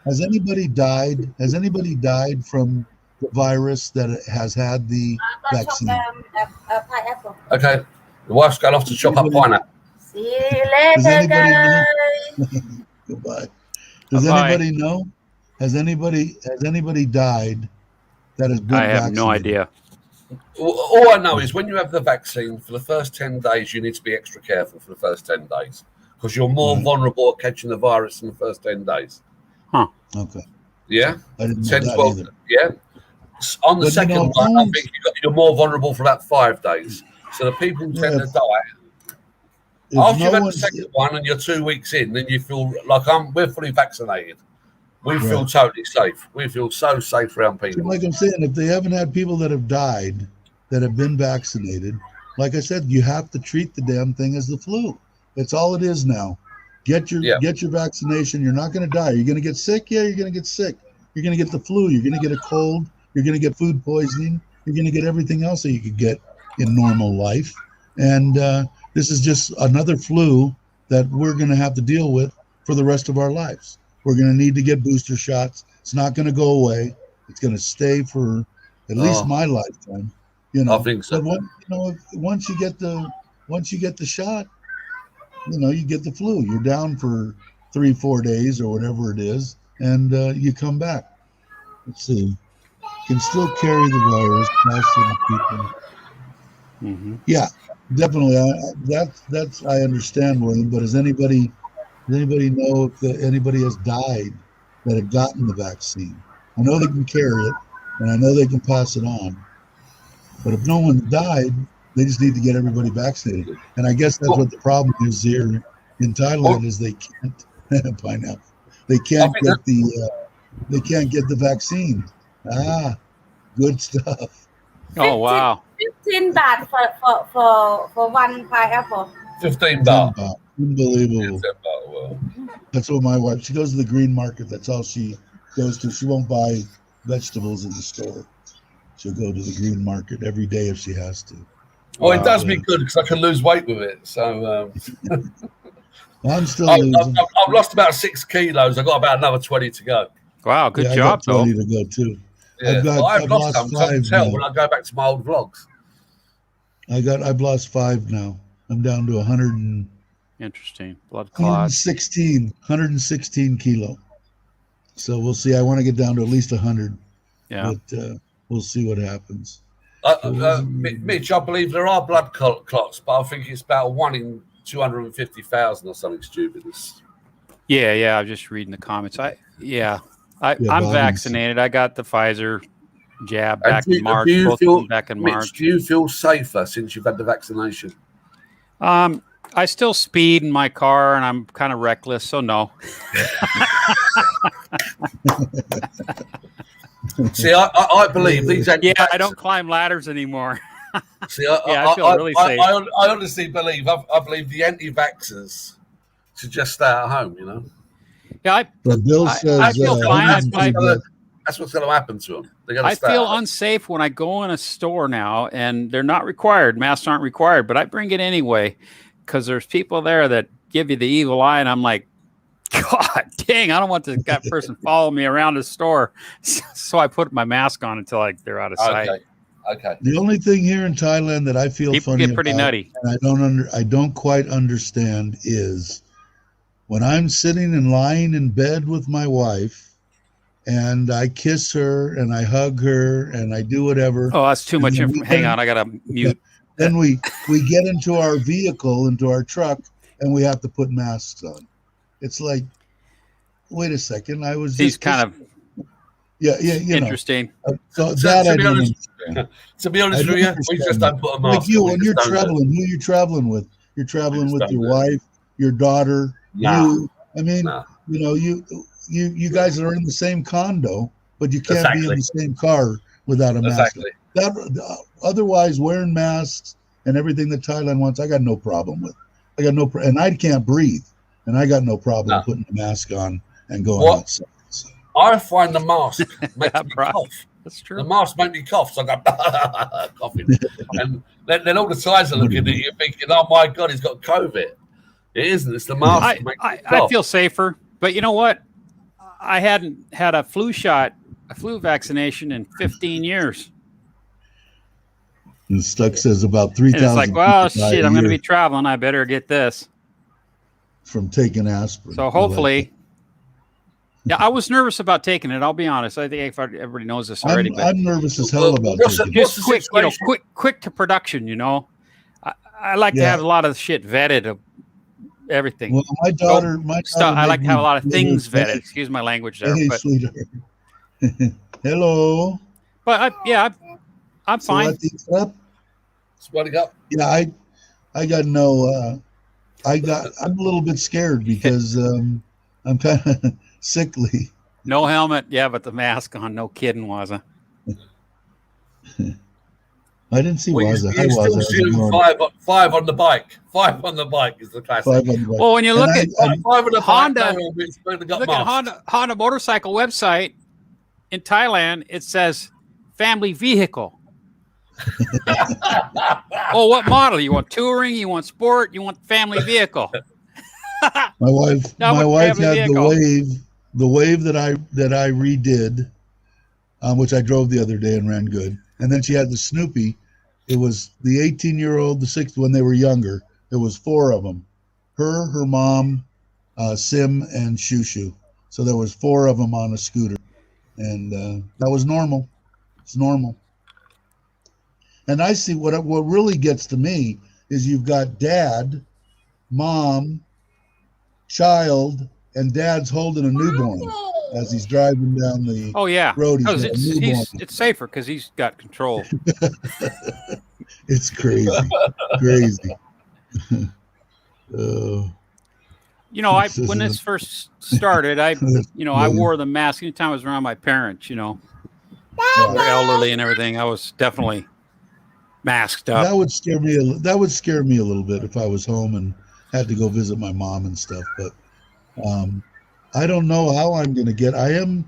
Has anybody died? Has anybody died from the virus that has had the Got chop vaccine. pineapple. Okay. The wife's going off to chop up pineapple. See you later, anybody know? guys. Goodbye. Does Bye-bye. anybody know? Has anybody died that has been I have vaccinated? no idea. All I know is when you have the vaccine, for the first 10 days, you need to be extra careful for the first 10 days because you're more Right. vulnerable at catching the virus in the first 10 days. Okay. Yeah? I didn't know 10, that 12, either. yeah? On the But, you second know, one, I once- think you're more vulnerable for that 5 days. So the people who tend Yeah. to die, If after no you've had the one's- second one and you're 2 weeks in, then you feel like we're fully vaccinated. We feel Right. totally safe. We feel so safe around So people. like I'm saying, if they haven't had people that have died that have been vaccinated, like I said, you have to treat the damn thing as the flu. That's all it is now. Get your vaccination. You're not going to die. You're going to get sick. Yeah, you're going to get sick. You're going to get the flu. You're going to get a cold. You're going to get food poisoning. You're going to get everything else that you could get in normal life. And this is just another flu that we're going to have to deal with for the rest of our lives. We're going to need to get booster shots. It's not going to go away. It's going to stay for at least my lifetime. You know, I think so. But once you get the shot, you get the flu. You're down for 3-4 days or whatever it is, and you come back. Let's see. You can still carry the virus past some people. Mm-hmm. Yeah, definitely. That's I understand, William. But does anybody know if anybody has died that have gotten the vaccine? I know they can carry it, and I know they can pass it on. But if no one died, they just need to get everybody vaccinated. And I guess that's what the problem is here in Thailand is they can't pineapple. They can't get the vaccine. Good stuff. Oh wow! 15 baht for one pineapple. 15 baht. Unbelievable. 15 baht, well. That's what my wife. She goes to the green market. That's all she goes to. She won't buy vegetables in the store. She'll go to the green market every day if she has to. Oh, it does me good because I can lose weight with it. So I'm still I've losing. lost about 6 kilos. I've got about another 20 to go. Wow, good I job, got though. 20 to go too. Yeah. I've lost some. 'Cause I can 5 tell now. when I go back to my old vlogs. I've lost 5 now. I'm down to 100 Interesting. Blood clots. 116 kilo. So we'll see. I want to get down to at least 100. Yeah. But we'll see what happens. Mitch, I believe there are blood clots, but I think it's about 1 in 250,000 or something stupid. Yeah. I'm just reading the comments. I'm Bobby's- vaccinated. I got the Pfizer jab And back do- in March. do you Both feel- of them back in Mitch, March. do you feel safer since you've had the vaccination? I still speed in my car, and I'm kind of reckless, so no. See, I believe these. Yeah, I don't climb ladders anymore. See, I feel really safe. I honestly believe. I believe the anti-vaxxers should just stay at home. Yeah, But Bill I says feel fine. That's what's going to happen to them. They're going to I stay. feel at home. unsafe when I go in a store now, and they're not required. Masks aren't required, but I bring it anyway because there's people there that give you the evil eye, and I'm like, God dang, I don't want that person following me around the store. So I put my mask on until they're out of sight. Okay. the only thing here in Thailand that I feel People funny get pretty about, nutty. and I don't quite understand is when I'm sitting and lying in bed with my wife and I kiss her and I hug her and I do whatever. Oh, that's too much And information. Hang on, I gotta mute. Then we get into our vehicle, into our truck, and we have to put masks on. It's like, wait a second, I was He's just kind of You interesting. know, so that I to be don't honest, understand. to be honest I with don't you, we understand just that. don't put a mask Like you, on. when We you're just don't do it. traveling, who you traveling with? You're traveling just with don't your do it. wife, your daughter, Nah. you. I mean, Nah. you guys are in the same condo, but you can't be in Exactly. the same car without a mask. Exactly. Otherwise, wearing masks and everything that Thailand wants, I got no problem with. And I can't breathe, and I got no problem No. putting a mask on and going What? outside. So, I find the mask makes me Right. cough. That's The true. mask makes me cough, so I go coughing. And then all the Thais are looking at you thinking, oh my God, he's got COVID. It isn't. It's the mask that makes me I cough. feel safer, but you know what? I hadn't had a flu shot a flu vaccination in 15 years. And Stuck says about And 3,000 it's like, well, people die shit, a I'm going to year be traveling. I better get this. from taking aspirin. So hopefully, yeah, I was nervous about taking it. I'll be honest. I think everybody knows this already, but I'm nervous as hell about What's taking the- it. just quick, quick to production. I like to Yeah. have a lot of shit vetted of everything. Well, my daughter I like made to have a me lot of do things this. vetted. Excuse my language there, Hey, but sweetheart. Hello. I'm fine. Up? Sweating up. Yeah, I got no. I'm a little bit scared because I'm kind of sickly. No helmet, yeah, but the mask on. No kidding, Waza. I didn't see Well, you Waza. Hi, still Waza. see him five on the bike. 5 on the bike is the classic. 5 on the bike. Well, when you look at Five on the Honda- bike, no, it's better got look at masked. Honda motorcycle website in Thailand, it says family vehicle. Oh, what model? You want touring? You want sport? You want family vehicle? My wife Now my what wife family had vehicle? the wave that I redid, which I drove the other day and ran good. And then she had the Snoopy. It was the 18-year-old, the 6th when they were younger. There was 4 of them. Her mom, Sim, and Shushu. So there was 4 of them on a scooter. And that was normal. It's normal. And I see what really gets to me is you've got dad, mom, child, and dad's holding a newborn as he's driving down the Oh yeah, road. He's because got a newborn. it's safer because he's got control. It's crazy, crazy. When this first started, I wore the mask anytime I was around my parents. They're elderly and everything. I was definitely masked up. That would scare me. That would scare me a little bit if I was home and had to go visit my mom and stuff. But I don't know how I'm going to get. I am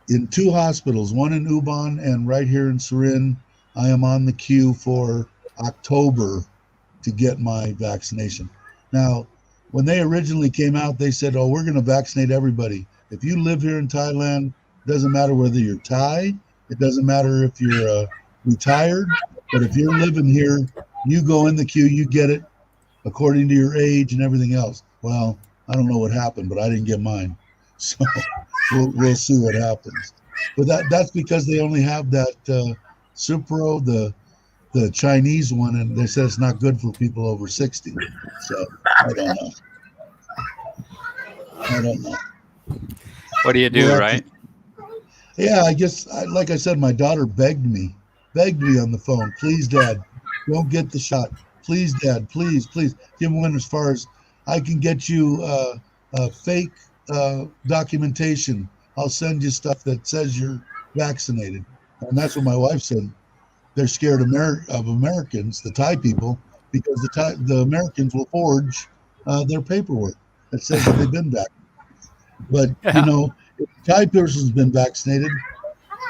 in 2 hospitals, one in Ubon and right here in Surin. I am on the queue for October to get my vaccination. Now, when they originally came out, they said, "Oh, we're going to vaccinate everybody. If you live here in Thailand, it doesn't matter whether you're Thai. It doesn't matter if you're retired. But if you're living here, you go in the queue, you get it according to your age and everything else." Well, I don't know what happened, but I didn't get mine. So we'll see what happens. But that's because they only have that Supro, the Chinese one, and they said it's not good for people over 60. So I don't know. What do you do, right? Yeah, I guess, like I said, my daughter begged me on the phone, "Please, Dad, don't get the shot. Please, Dad, please. Give me one as far as I can get you fake documentation. I'll send you stuff that says you're vaccinated." And that's what my wife said. They're scared of Americans, the Thai people, because the Americans will forge their paperwork that says that they've been vaccinated. But, if a Thai person's been vaccinated,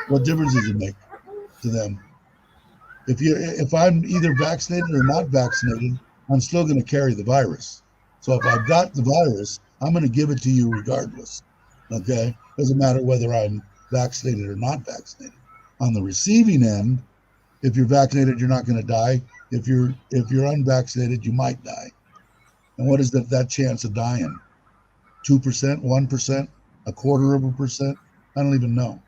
what difference does it make to them? If I'm either vaccinated or not vaccinated, I'm still going to carry the virus. So if I've got the virus, I'm going to give it to you regardless. Okay? Doesn't matter whether I'm vaccinated or not vaccinated. On the receiving end, if you're vaccinated, you're not going to die. If you're unvaccinated, you might die. And what is that chance of dying? 2%, 1%, 0.25%? I don't even know.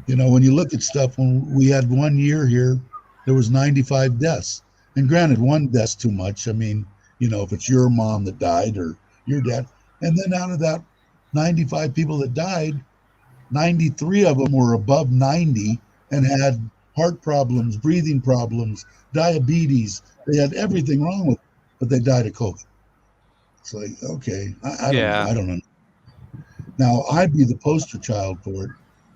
When you look at stuff, when we had 1 year here, there was 95 deaths. And granted, 1 death's too much. I mean, if it's your mom that died or your dad. And then out of that 95 people that died, 93 of them were above 90 and had heart problems, breathing problems, diabetes. They had everything wrong with them, but they died of COVID. It's like, okay, I don't know. Now, I'd be the poster child for it.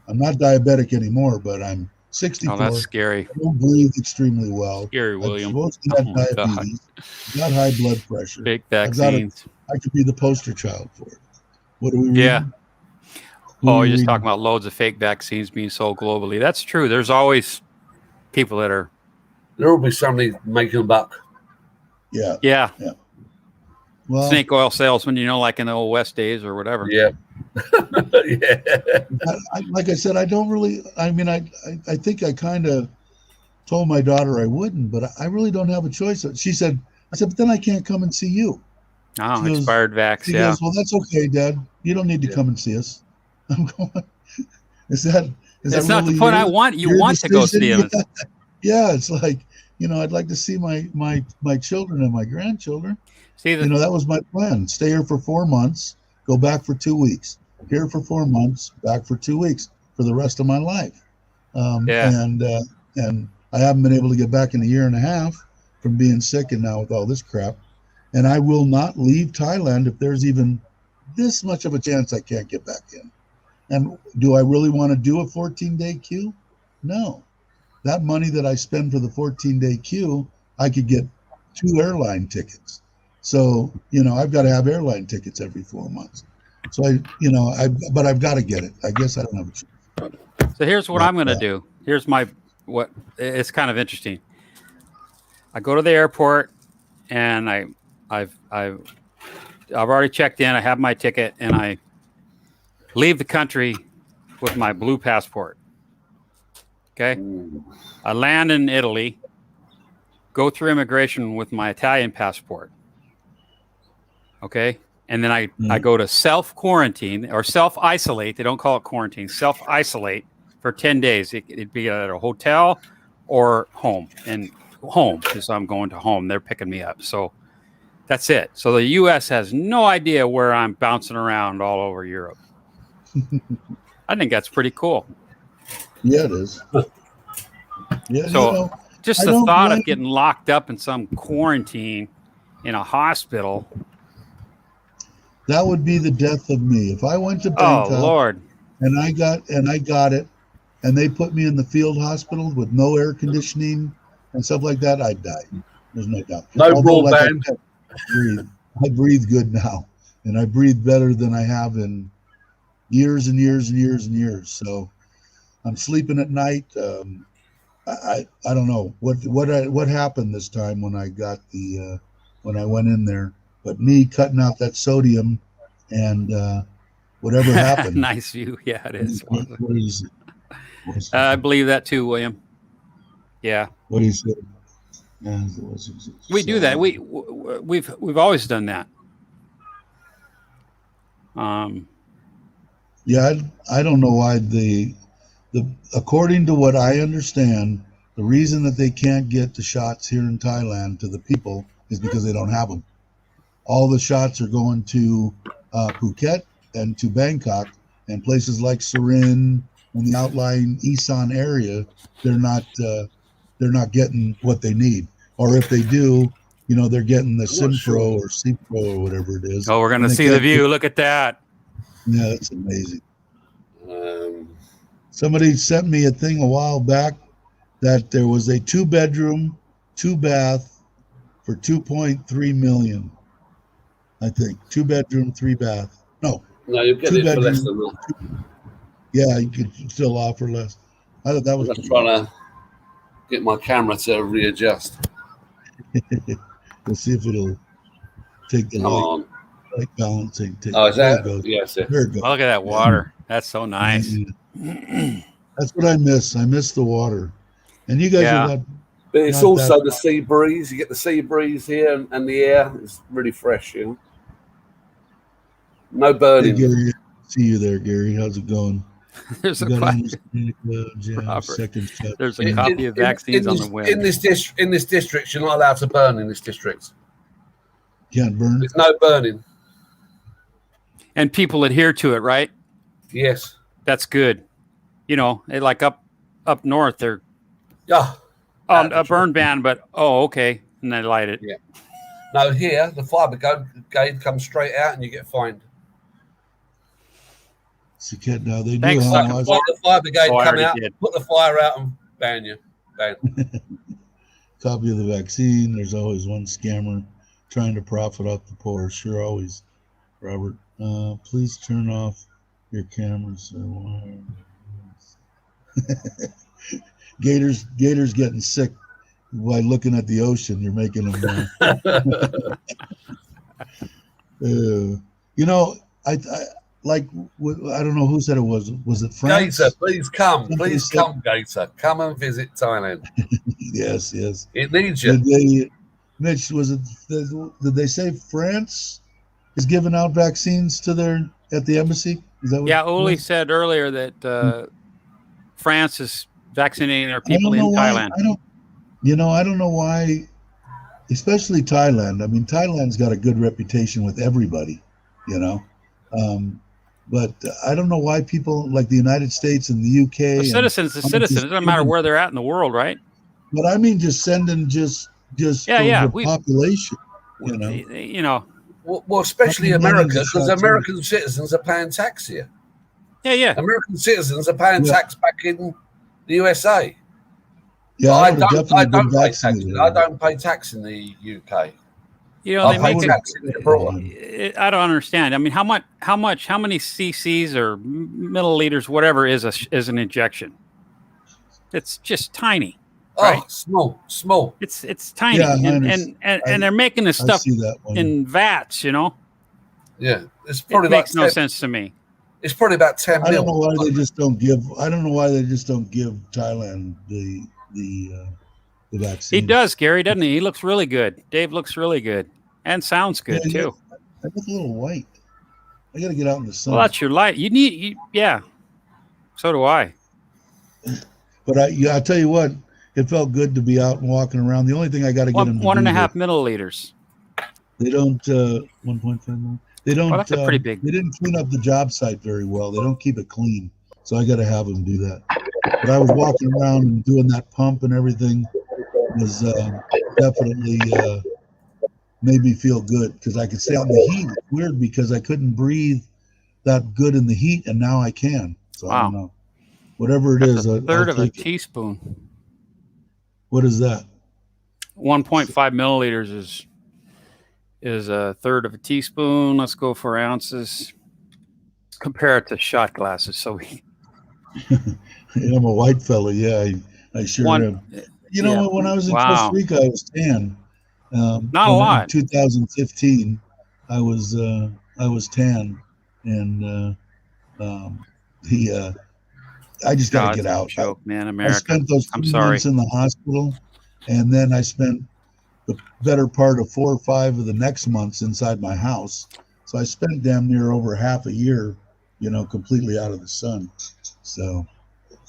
I'm not diabetic anymore, but I'm 64. Oh, that's scary. I don't breathe extremely well. Scary, William. I've mostly had Oh, my God. diabetes, got high blood pressure. Fake vaccines. I could be the poster child for it. What do we read? Yeah. Oh, you're just talking about loads of fake vaccines being sold globally. That's true. There's always people that are. There will be somebody making a buck. Yeah. Well, snake oil salesman, like in the old West days or whatever. Yeah. Yeah. Like I said, I don't really. I mean, I think I kind of told my daughter I wouldn't, but I really don't have a choice. She said, I said, but then I can't come and see you. Oh, She goes- expired vax. She Yeah. goes, well, that's okay, Dad. You don't need to Yeah. come and see us. I'm going. Is that It's not the really point. I your- want you your want to go see decision? him. Yeah, it's like, I'd like to see my children and my grandchildren. See the That was my plan. Stay here for 4 months, go back for 2 weeks. Here for 4 months, back for 2 weeks for the rest of my life. Yeah. And I haven't been able to get back in a year and a half from being sick and now with all this crap. And I will not leave Thailand if there's even this much of a chance I can't get back in. And do I really want to do a 14-day queue? No. That money that I spend for the 14-day queue, I could get 2 airline tickets. So, I've got to have airline tickets every 4 months. So but I've got to get it. I guess I don't have a choice. So here's what I'm going to do. Here's what it's kind of interesting. I go to the airport and I've already checked in. I have my ticket and I leave the country with my blue passport. Okay. I land in Italy, go through immigration with my Italian passport. Okay. And then I go to self-quarantine or self-isolate. They don't call it quarantine. Self-isolate for 10 days. It'd be at a hotel or home. And home, because I'm going to home. They're picking me up. So that's it. So the U.S. has no idea where I'm bouncing around all over Europe. I think that's pretty cool. Yeah, it is. Yeah, So just I the don't thought blame- of getting locked up in some quarantine in a hospital. that would be the death of me. If I went to Oh, Bangkok Lord. and I got it, and they put me in the field hospital with no air conditioning and stuff like that, I'd die. There's no doubt. No Although, like I broadband. said, I breathe good now, and I breathe better than I have in years and years and years and years. So I'm sleeping at night. I don't know what happened this time when I got when I went in there, but me cutting out that sodium and whatever happened. Nice view. Yeah, it is. What is it? I believe that too, William. Yeah, What he said. Yeah, we do that. We've always done that. Yeah, I don't know why the according to what I understand, the reason that they can't get the shots here in Thailand to the people is because they don't have them. All the shots are going to Phuket and to Bangkok, and places like Surin and the outlying Isan area, they're not getting what they need. Or if they do, they're getting the Simpro or Cipro or whatever it is. Oh, we're going to And they see the can't view. Look at that. Yeah, that's amazing. Somebody sent me a thing a while back that there was a 2-bedroom, 2-bath for 2.3 million. I think 2-bedroom, 3-bath. No, No, you'll get it for less than that. yeah, you could still offer less. I thought that I'm was just trying to get my camera to readjust. We'll see if it'll take the Come on. light balancing. Oh, is there that? it goes. Yes. Yeah. There it goes. Oh, look at that water. That's so nice. That's what I miss. I miss the water. And you guys Yeah. are not. But it's Not also that- the sea breeze. You get the sea breeze here, and the air is really fresh. No Hey, burning. Gary, see you there, Gary. How's it going? There's a You got copy, understanding clubs, yeah, Robert, second step. there's a Yeah. copy of vaccines on the this, web. in this district, you're not allowed to burn in this district. Can't burn. There's no burning. And people adhere to it, right? Yes. That's good. Like up north, they're Yeah. a burn ban, but okay, and they light it. Yeah. No, here the fire brigade comes straight out, and you get fined. So can't now they do. Thanks, huh? Sucker. I was- Like the fire brigade Oh, I come already out, did. put the fire out, and ban you. Ban. Copy of the vaccine. There's always one scammer trying to profit off the poor. Sure, always. Robert, please turn off your cameras. Gators getting sick by looking at the ocean. You're making them. I like I don't know who said it was. Was it France? Gator, please come. Somebody Please said- come, Gator. Come and visit Thailand. Yes, yes. It needs you. Did they, Mitch? Was it? Did they say France is giving out vaccines to their at the embassy? Is that what? Yeah, it Uli was? said earlier that France is vaccinating their I don't people in know why. Thailand. I don't know why, especially Thailand. I mean, Thailand's got a good reputation with everybody, you know. But I don't know why people like the United States and the UK. The and- citizens, the citizens. It doesn't matter where they're at in the world, right? But I mean, just sending just Yeah, for yeah, the we- population, you know. You know, Well, especially Millions America, of because shots American citizens are paying tax here. yeah. American citizens are paying Yeah. tax back in the USA. Yeah, I would've don't definitely been pay tax. vaccinated. I don't pay tax in the UK. You know, they I make pay it. tax in abroad. I don't understand. I mean, how many cc's or milliliters, whatever, is an injection? It's just tiny. Right. Oh, small. It's tiny, Yeah, and they're making this I stuff see that one. in vats. You know, Yeah, it's it probably makes about no 10, sense to me. It's probably about 10 I don't know mil. why they just don't give. I don't know why they just don't give Thailand the vaccine. He does, Gary, doesn't he? He looks really good. Dave looks really good, and sounds good Yeah, too. I look a little white. I got to get out in the sun. Well, that's your light. Yeah. So do I. But I tell you what, it felt good to be out and walking around. The only thing I got to get them to One and a do half milliliters. They don't 1.5 mil. They don't. Oh, that's a pretty big. They didn't clean up the job site very well. They don't keep it clean, so I got to have them do that. But I was walking around and doing that pump and everything was definitely made me feel good because I could stay out in the heat. It's weird because I couldn't breathe that good in the heat, and now I can. So I don't know. Whatever it is, A third I'll of a take it. teaspoon. What is that? 1.5 milliliters is a third of a teaspoon. Let's go for ounces. Compare it to shot glasses. So I'm a white fella. Yeah, I sure am. You know, yeah. when I was in Wow. Costa Rica, I was tan. Not a lot. In 2015, I was tan, and I just got to get out. Joke, man, I America. spent those I'm 3 sorry. months in the hospital, and then I spent the better part of 4 or 5 of the next months inside my house. So I spent damn near over half a year, completely out of the sun. So,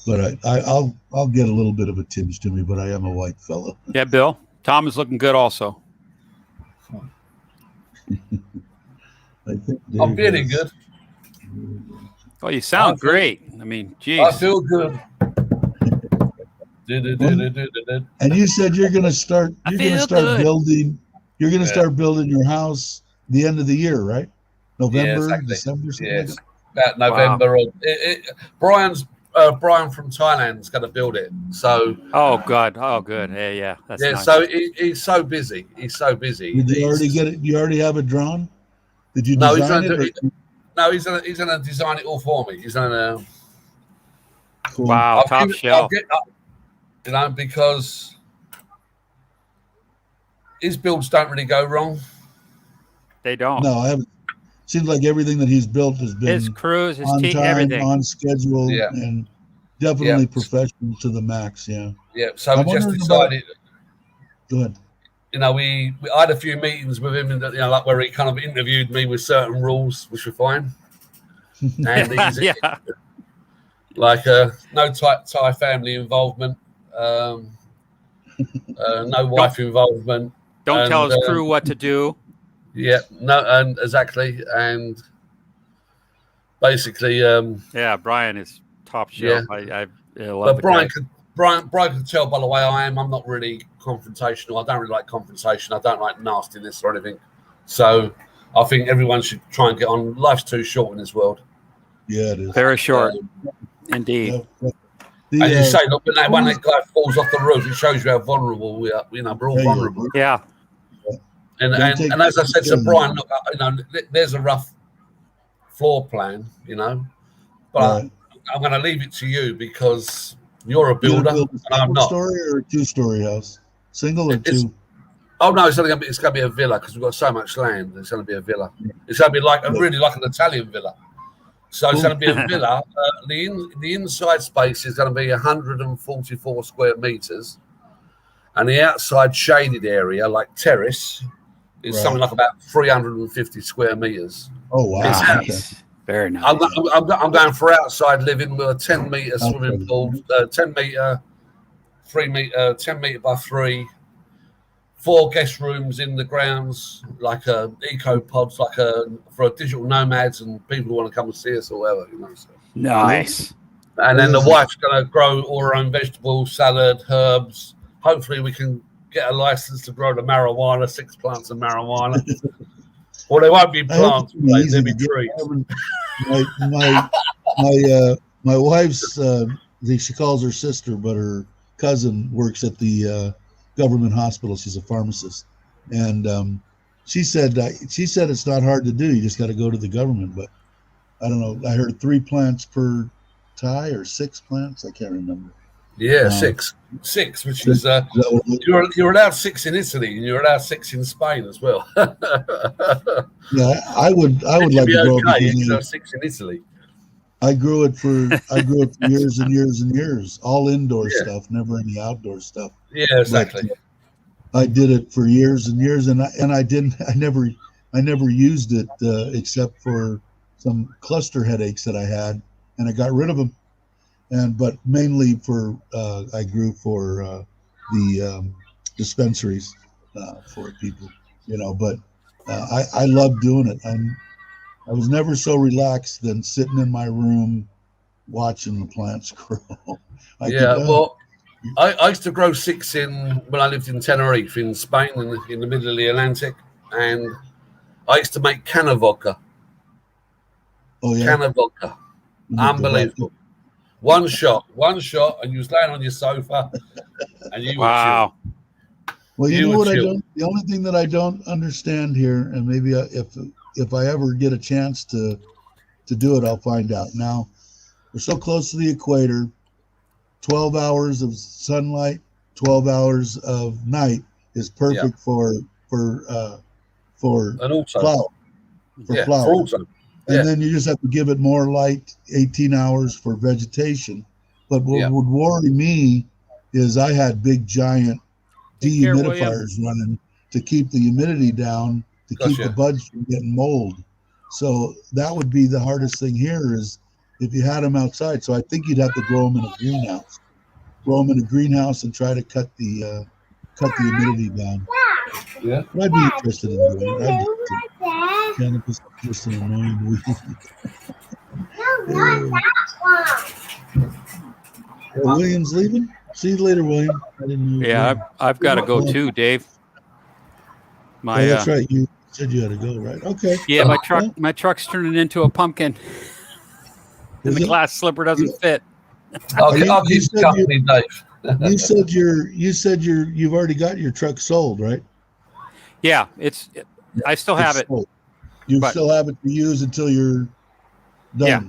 but I'll get a little bit of a tinge to me, but I am a white fellow. Yeah, Bill. Tom is looking good also. I think I'm Dave feeling is- good. Oh, you sound I feel- great. I mean, I geez. feel good. And you said you're going to start. I You're going to feel start good. building. You're going to Yeah. start building your house the end of the year, right? November, exactly. December, something Yes, like about November. Brian from Thailand's going to build it. So Oh, God. Oh, good. Hey, yeah. That's yeah, nice. so he's so busy. He's so busy. that. Did you already He's- get it? You already have it drawn? Did you No, he's design gonna it? do No, he's gonna design it all for me. He's gonna. Cool. Wow, top shelf. Because his builds don't really go wrong. They don't. No, I haven't. Seems like everything that he's built has been His crews, his on team, time, everything. on schedule, Yeah. and definitely Yeah. professional to the max. Yeah. Yeah, so I'm we just wondering about- decided. Go ahead. We I had a few meetings with him, and like where he kind of interviewed me with certain rules, which were fine. And he's yeah. like no Thai family involvement, no wife involvement. Don't tell And, his crew what to do. Yeah, no, and exactly, and basically, Yeah, Brian is top shelf. I love but the Brian guy. can tell by the way I am. I'm not really confrontational. I don't really like confrontation. I don't like nastiness or anything. So I think everyone should try and get on. Life's too short in this world. Yeah, it is. Very short, Um, indeed. Yeah. As you The, say, look, when that guy falls off the roof, it shows you how vulnerable we are. We're all Yeah, vulnerable. Yeah. And Don't take and as I said to it Brian, look, there's a rough floor plan, but right. I'm going to leave it to you because you're a You gonna builder build and a I'm not. single-story or a 2-story house? Single or It's- two? Oh no, it's going to be a villa because we've got so much land. It's going to be a villa. It's going to be like really like an Italian villa. So it's going to be a villa. The inside space is going to be 144 square meters, and the outside shaded area, like terrace, is Right. something like about 350 square meters. Oh wow. Nice. Very nice. I'm going for outside living with a 10-meter swimming pool, 10-meter, 10-meter by 3, 4 guest rooms in the grounds, like eco pods, for digital nomads and people who want to come and see us or whatever, you know. So. Nice. And then the wife's going to grow all her own vegetables, salad, herbs. Hopefully, we can get a license to grow the marijuana, 6 plants of marijuana. Well, they won't be plants, they'll be trees. My wife's she calls her sister, but her cousin works at the government hospital. She's a pharmacist, and she said it's not hard to do. You just got to go to the government. But I don't know. I heard 3 plants per tie or 6 plants. I can't remember. Yeah, 6, which is you're allowed 6 in Italy and you're allowed 6 in Spain as well. Yeah, I would like to grow okay. it. You can have 6 in Italy. I grew it for years and years and years. All indoor stuff, never any outdoor stuff. Yeah, exactly. But, I did it for years and years, and I never used it except for some cluster headaches that I had, and I got rid of them. But mainly I grew for the dispensaries for people, you know. But I love doing it. I was never so relaxed than sitting in my room watching the plants grow. I used to grow 6 when I lived in Tenerife in Spain, in the middle of the Atlantic, and I used to make canna vodka. Oh yeah, canna vodka, unbelievable. One shot, and you was laying on your sofa, and you would chill. Well, you know what the only thing that I don't understand here, and maybe if I ever get a chance to do it, I'll find out. Now, we're so close to the equator, 12 hours of sunlight, 12 hours of night is perfect for an autumn. flower. For autumn. And then you just have to give it more light, 18 hours for vegetation. But what would worry me is I had big, giant dehumidifiers running to keep the humidity down, to keep the buds from getting mold. So that would be the hardest thing here is if you had them outside. So I think you'd have to grow them in a greenhouse. Grow them in a greenhouse and try to cut the humidity down. Yeah. But I'd be interested in doing it. Cannabis is just an annoying weed. William's leaving. See you later, William. I didn't know. I've got to go too, Dave. That's right. You said you had to go, right? Okay. Yeah, my truck's turning into a pumpkin. And the glass slipper doesn't fit. I'll keep the company, Dave. You said you've already got your truck sold, right? Yeah, I still have it. Sold. You still have it to use until you're done. Yeah.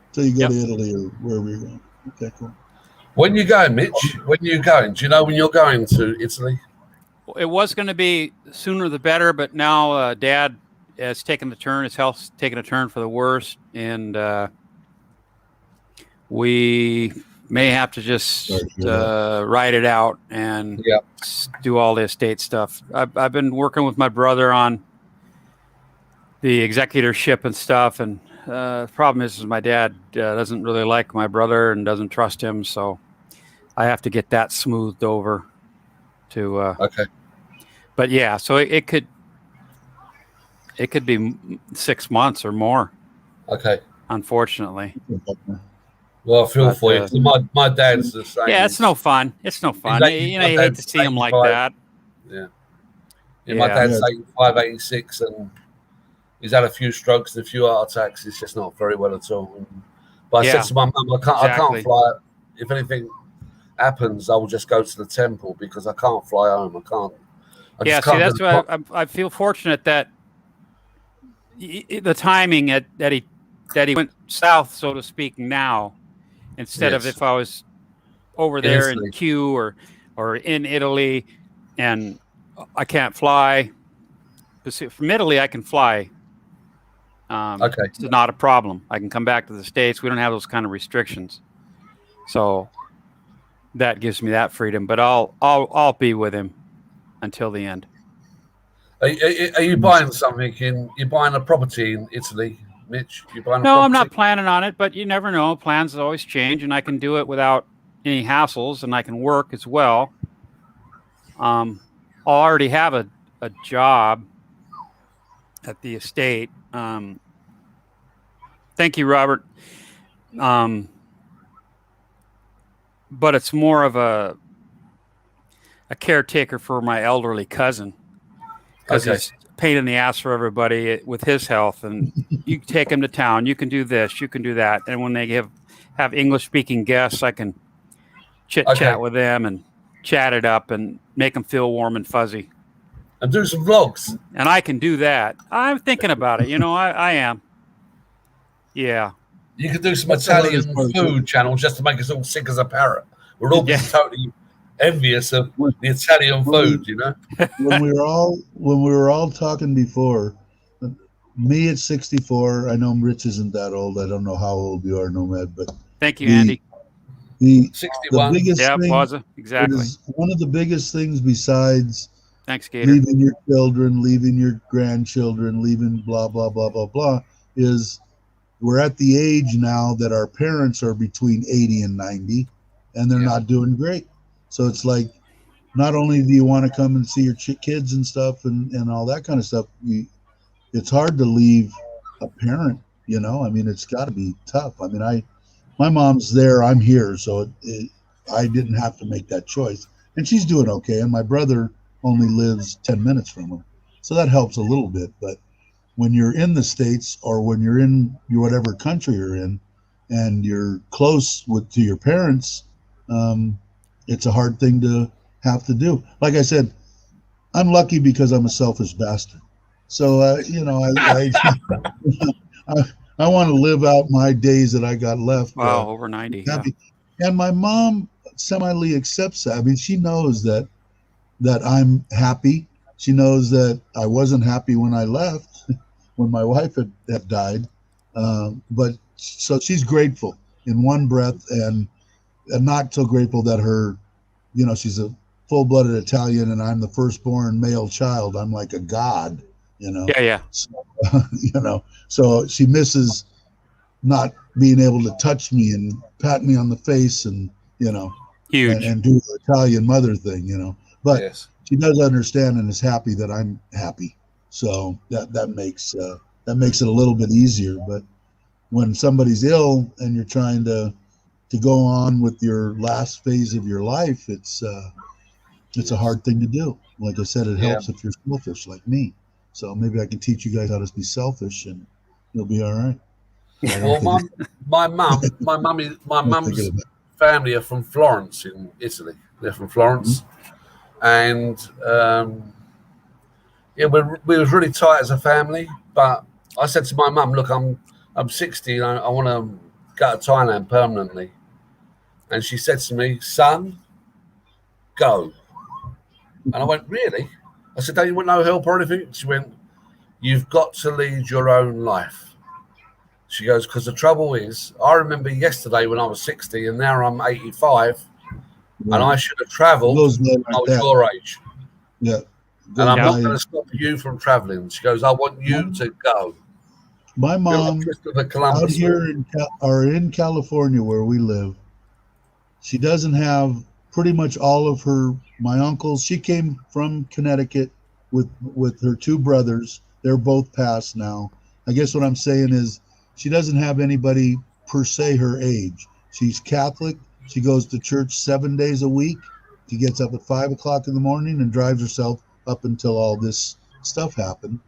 Until you go to Italy or wherever you're going. Okay, cool. When you going, Mitch? When you going? Do you know when you're going to Italy? It was going to be sooner the better, but now Dad has taken the turn. His health's taken a turn for the worse, and we may have to just ride it out and do all the estate stuff. I've been working with my brother on the executorship and stuff, and the problem is my dad doesn't really like my brother and doesn't trust him, so I have to get that smoothed over to okay. But yeah, so it could be 6 months or more. Okay. Unfortunately. Well, I feel for you. My dad's the same. Yeah, it's no fun. It's no fun. You hate to see him like that. Yeah. My dad's 85, 86, and he's had a few strokes and a few heart attacks. He's just not very well at all. But I said to my mum, I can't fly. If anything happens, I will just go to the temple because I can't fly home. I can't. That's why I feel fortunate that the timing that he went south, so to speak, now, instead of if I was over there in Kew or in Italy and I can't fly. From Italy, I can fly. Okay. It's not a problem. I can come back to the States. We don't have those kind of restrictions. So that gives me that freedom, but I'll be with him until the end. Are you buying something you're buying a property in Italy, Mitch? You buying a No, property? I'm not planning on it, but you never know. Plans always change, and I can do it without any hassles, and I can work as well. I already have a job at the estate. Thank you, Robert. But it's more of a caretaker for my elderly cousin, because Okay. he's a pain in the ass for everybody with his health. And you take him to town, you can do this, you can do that. And when they have English speaking guests, I can chit Okay. chat with them and chat it up and make them feel warm and fuzzy. And do some vlogs. And I can do that. I'm thinking about it. I am. Yeah. You could do some That's the Italian hardest part, food channels just to make us all sick as a parrot. We're all Yeah. totally envious of the Italian food, you know. when we were all talking before, me at 64, I know Rich isn't that old. I don't know how old you are, Nomad, but Thank you, The- Andy. the 61. biggest Yeah, thing Plaza. Exactly. is one of the biggest things besides Thanks, Gator. leaving your children, leaving your grandchildren, leaving blah blah blah blah blah, is we're at the age now that our parents are between 80 and 90, and they're Yeah. not doing great. So it's like, not only do you want to come and see your kids and stuff and all that kind of stuff, it's hard to leave a parent. I mean, it's got to be tough. I mean, my mom's there, I'm here, so I didn't have to make that choice, and she's doing okay. And my brother only lives 10 minutes from her, so that helps a little bit. But when you're in the States, or when you're in whatever country you're in, and you're close to your parents, it's a hard thing to have to do. Like I said, I'm lucky because I'm a selfish bastard. So I want to live out my days that I got left. Wow, over 90. Yeah. Happy. And my mom semi accepts that. I mean, she knows that I'm happy. She knows that I wasn't happy when I left, when my wife had died. But so she's grateful in one breath, and not so grateful that she's a full-blooded Italian and I'm the firstborn male child. I'm like a god, Yeah. So, so she misses not being able to touch me and pat me on the face and, Huge. and do the Italian mother thing, but Yes. she does understand and is happy that I'm happy. So that makes it a little bit easier. But when somebody's ill and you're trying to go on with your last phase of your life, it's a hard thing to do. Like I said, it helps if you're selfish like me. So maybe I can teach you guys how to be selfish, and you'll be all right. Well, my mum's family are from Florence in Italy. They're from Florence, and we was really tight as a family. But I said to my mum, "Look, I'm 60 and I want to go to Thailand permanently." And she said to me, "Son, go." And I went, "Really?" I said, "Don't you want no help or anything?" She went, "You've got to lead your own life." She goes, "Because the trouble is, I remember yesterday when I was 60 and now I'm 85, and I should have travelled when I was your age. Yeah. And I'm not going to stop you from travelling." She goes, "I want you to go." My mom Christopher Columbus out here in California where we live, she doesn't have pretty much all of my uncles. She came from Connecticut with her two brothers. They're both passed now. I guess what I'm saying is she doesn't have anybody per se her age. She's Catholic. She goes to church 7 days a week. She gets up at 5 o'clock in the morning and drives herself up until all this stuff happened.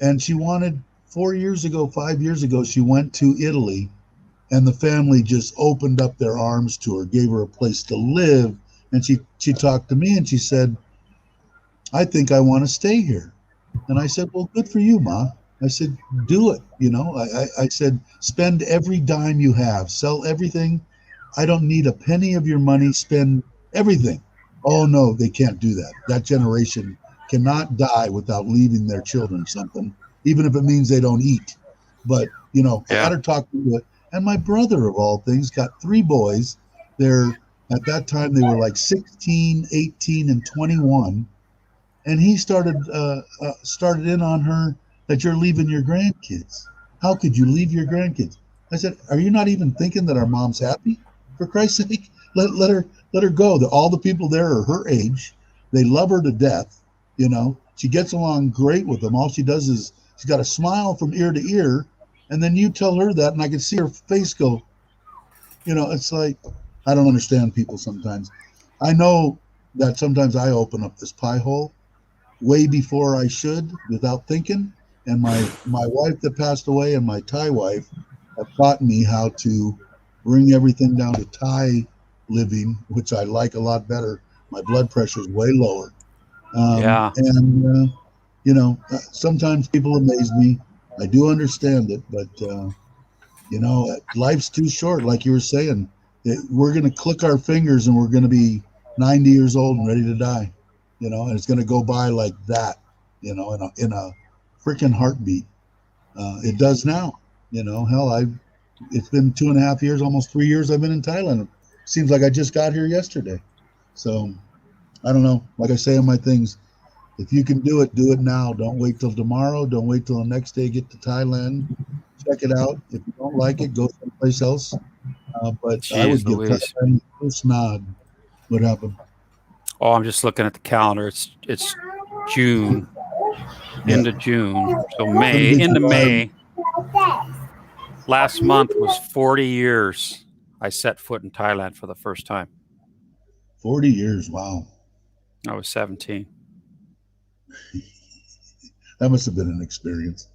And she wanted 5 years ago, she went to Italy, and the family just opened up their arms to her, gave her a place to live. And she talked to me and she said, "I think I want to stay here." And I said, "Well, good for you, Ma." I said, "Do it." I said, "Spend every dime you have, sell everything. I don't need a penny of your money. Spend everything." Oh, no, they can't do that. That generation cannot die without leaving their children something, even if it means they don't eat. But you know, I Yeah. got her talked into it. And my brother, of all things, got 3 boys. They're at that time they were like 16, 18, and 21. And he started in on her that you're leaving your grandkids. How could you leave your grandkids? I said, are you not even thinking that our mom's happy? For Christ's sake, let her go. All the people there are her age. They love her to death. You know, she gets along great with them. All she does is she's got a smile from ear to ear. And then you tell her that, and I can see her face go, you know, it's like, I don't understand people sometimes. I know that sometimes I open up this pie hole way before I should without thinking. And my wife that passed away and my Thai wife have taught me how to bring everything down to Thai living, which I like a lot better. My blood pressure is way lower. Yeah. And, you know, sometimes people amaze me. I do understand it, but, you know, life's too short. Like you were saying, we're going to click our fingers and we're going to be 90 years old and ready to die, you know, and it's going to go by like that, you know, in a freaking heartbeat. It does now, you know, hell, it's been 2.5 years, almost 3 years I've been in Thailand. It seems like I just got here yesterday. So I don't know. Like I say in my things, if you can do it now. Don't wait till tomorrow. Don't wait till the next day. Get to Thailand. Check it out. If you don't like it, go someplace else. But I would Jeez give Louise. Thailand the first nod. What happened? Oh, I'm just looking at the calendar. It's June, Yeah. into June. So May, into May. Last month was 40 years I set foot in Thailand for the first time. 40 years. Wow. I was 17. That must have been an experience.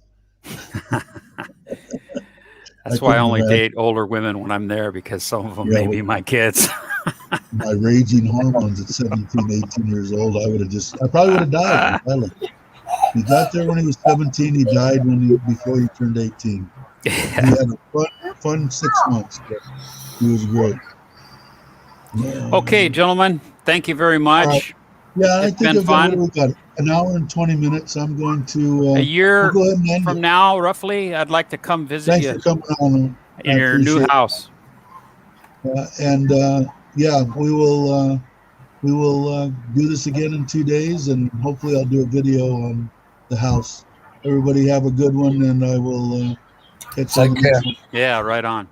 That's why I couldn't only imagine. date older women when I'm there, because some of them Yeah, may be my kids. My raging hormones at 17, 18 years old, I probably would have died in Thailand. He got there when he was 17. He died before he turned 18. He had a fun 6 months, but he was great. Okay, gentlemen, thank you very much. right. Yeah, I It's think been I've got, fun. we've got an hour and 20 minutes. I'm going to A year we'll go ahead and end from it. now, roughly, I'd like to come visit Thanks you for coming on. in I your new appreciate it. house. And yeah, we will do this again in 2 days, and hopefully I'll do a video on the house. Everybody have a good one, and I will catch you on Take the next care. one. Yeah, right on.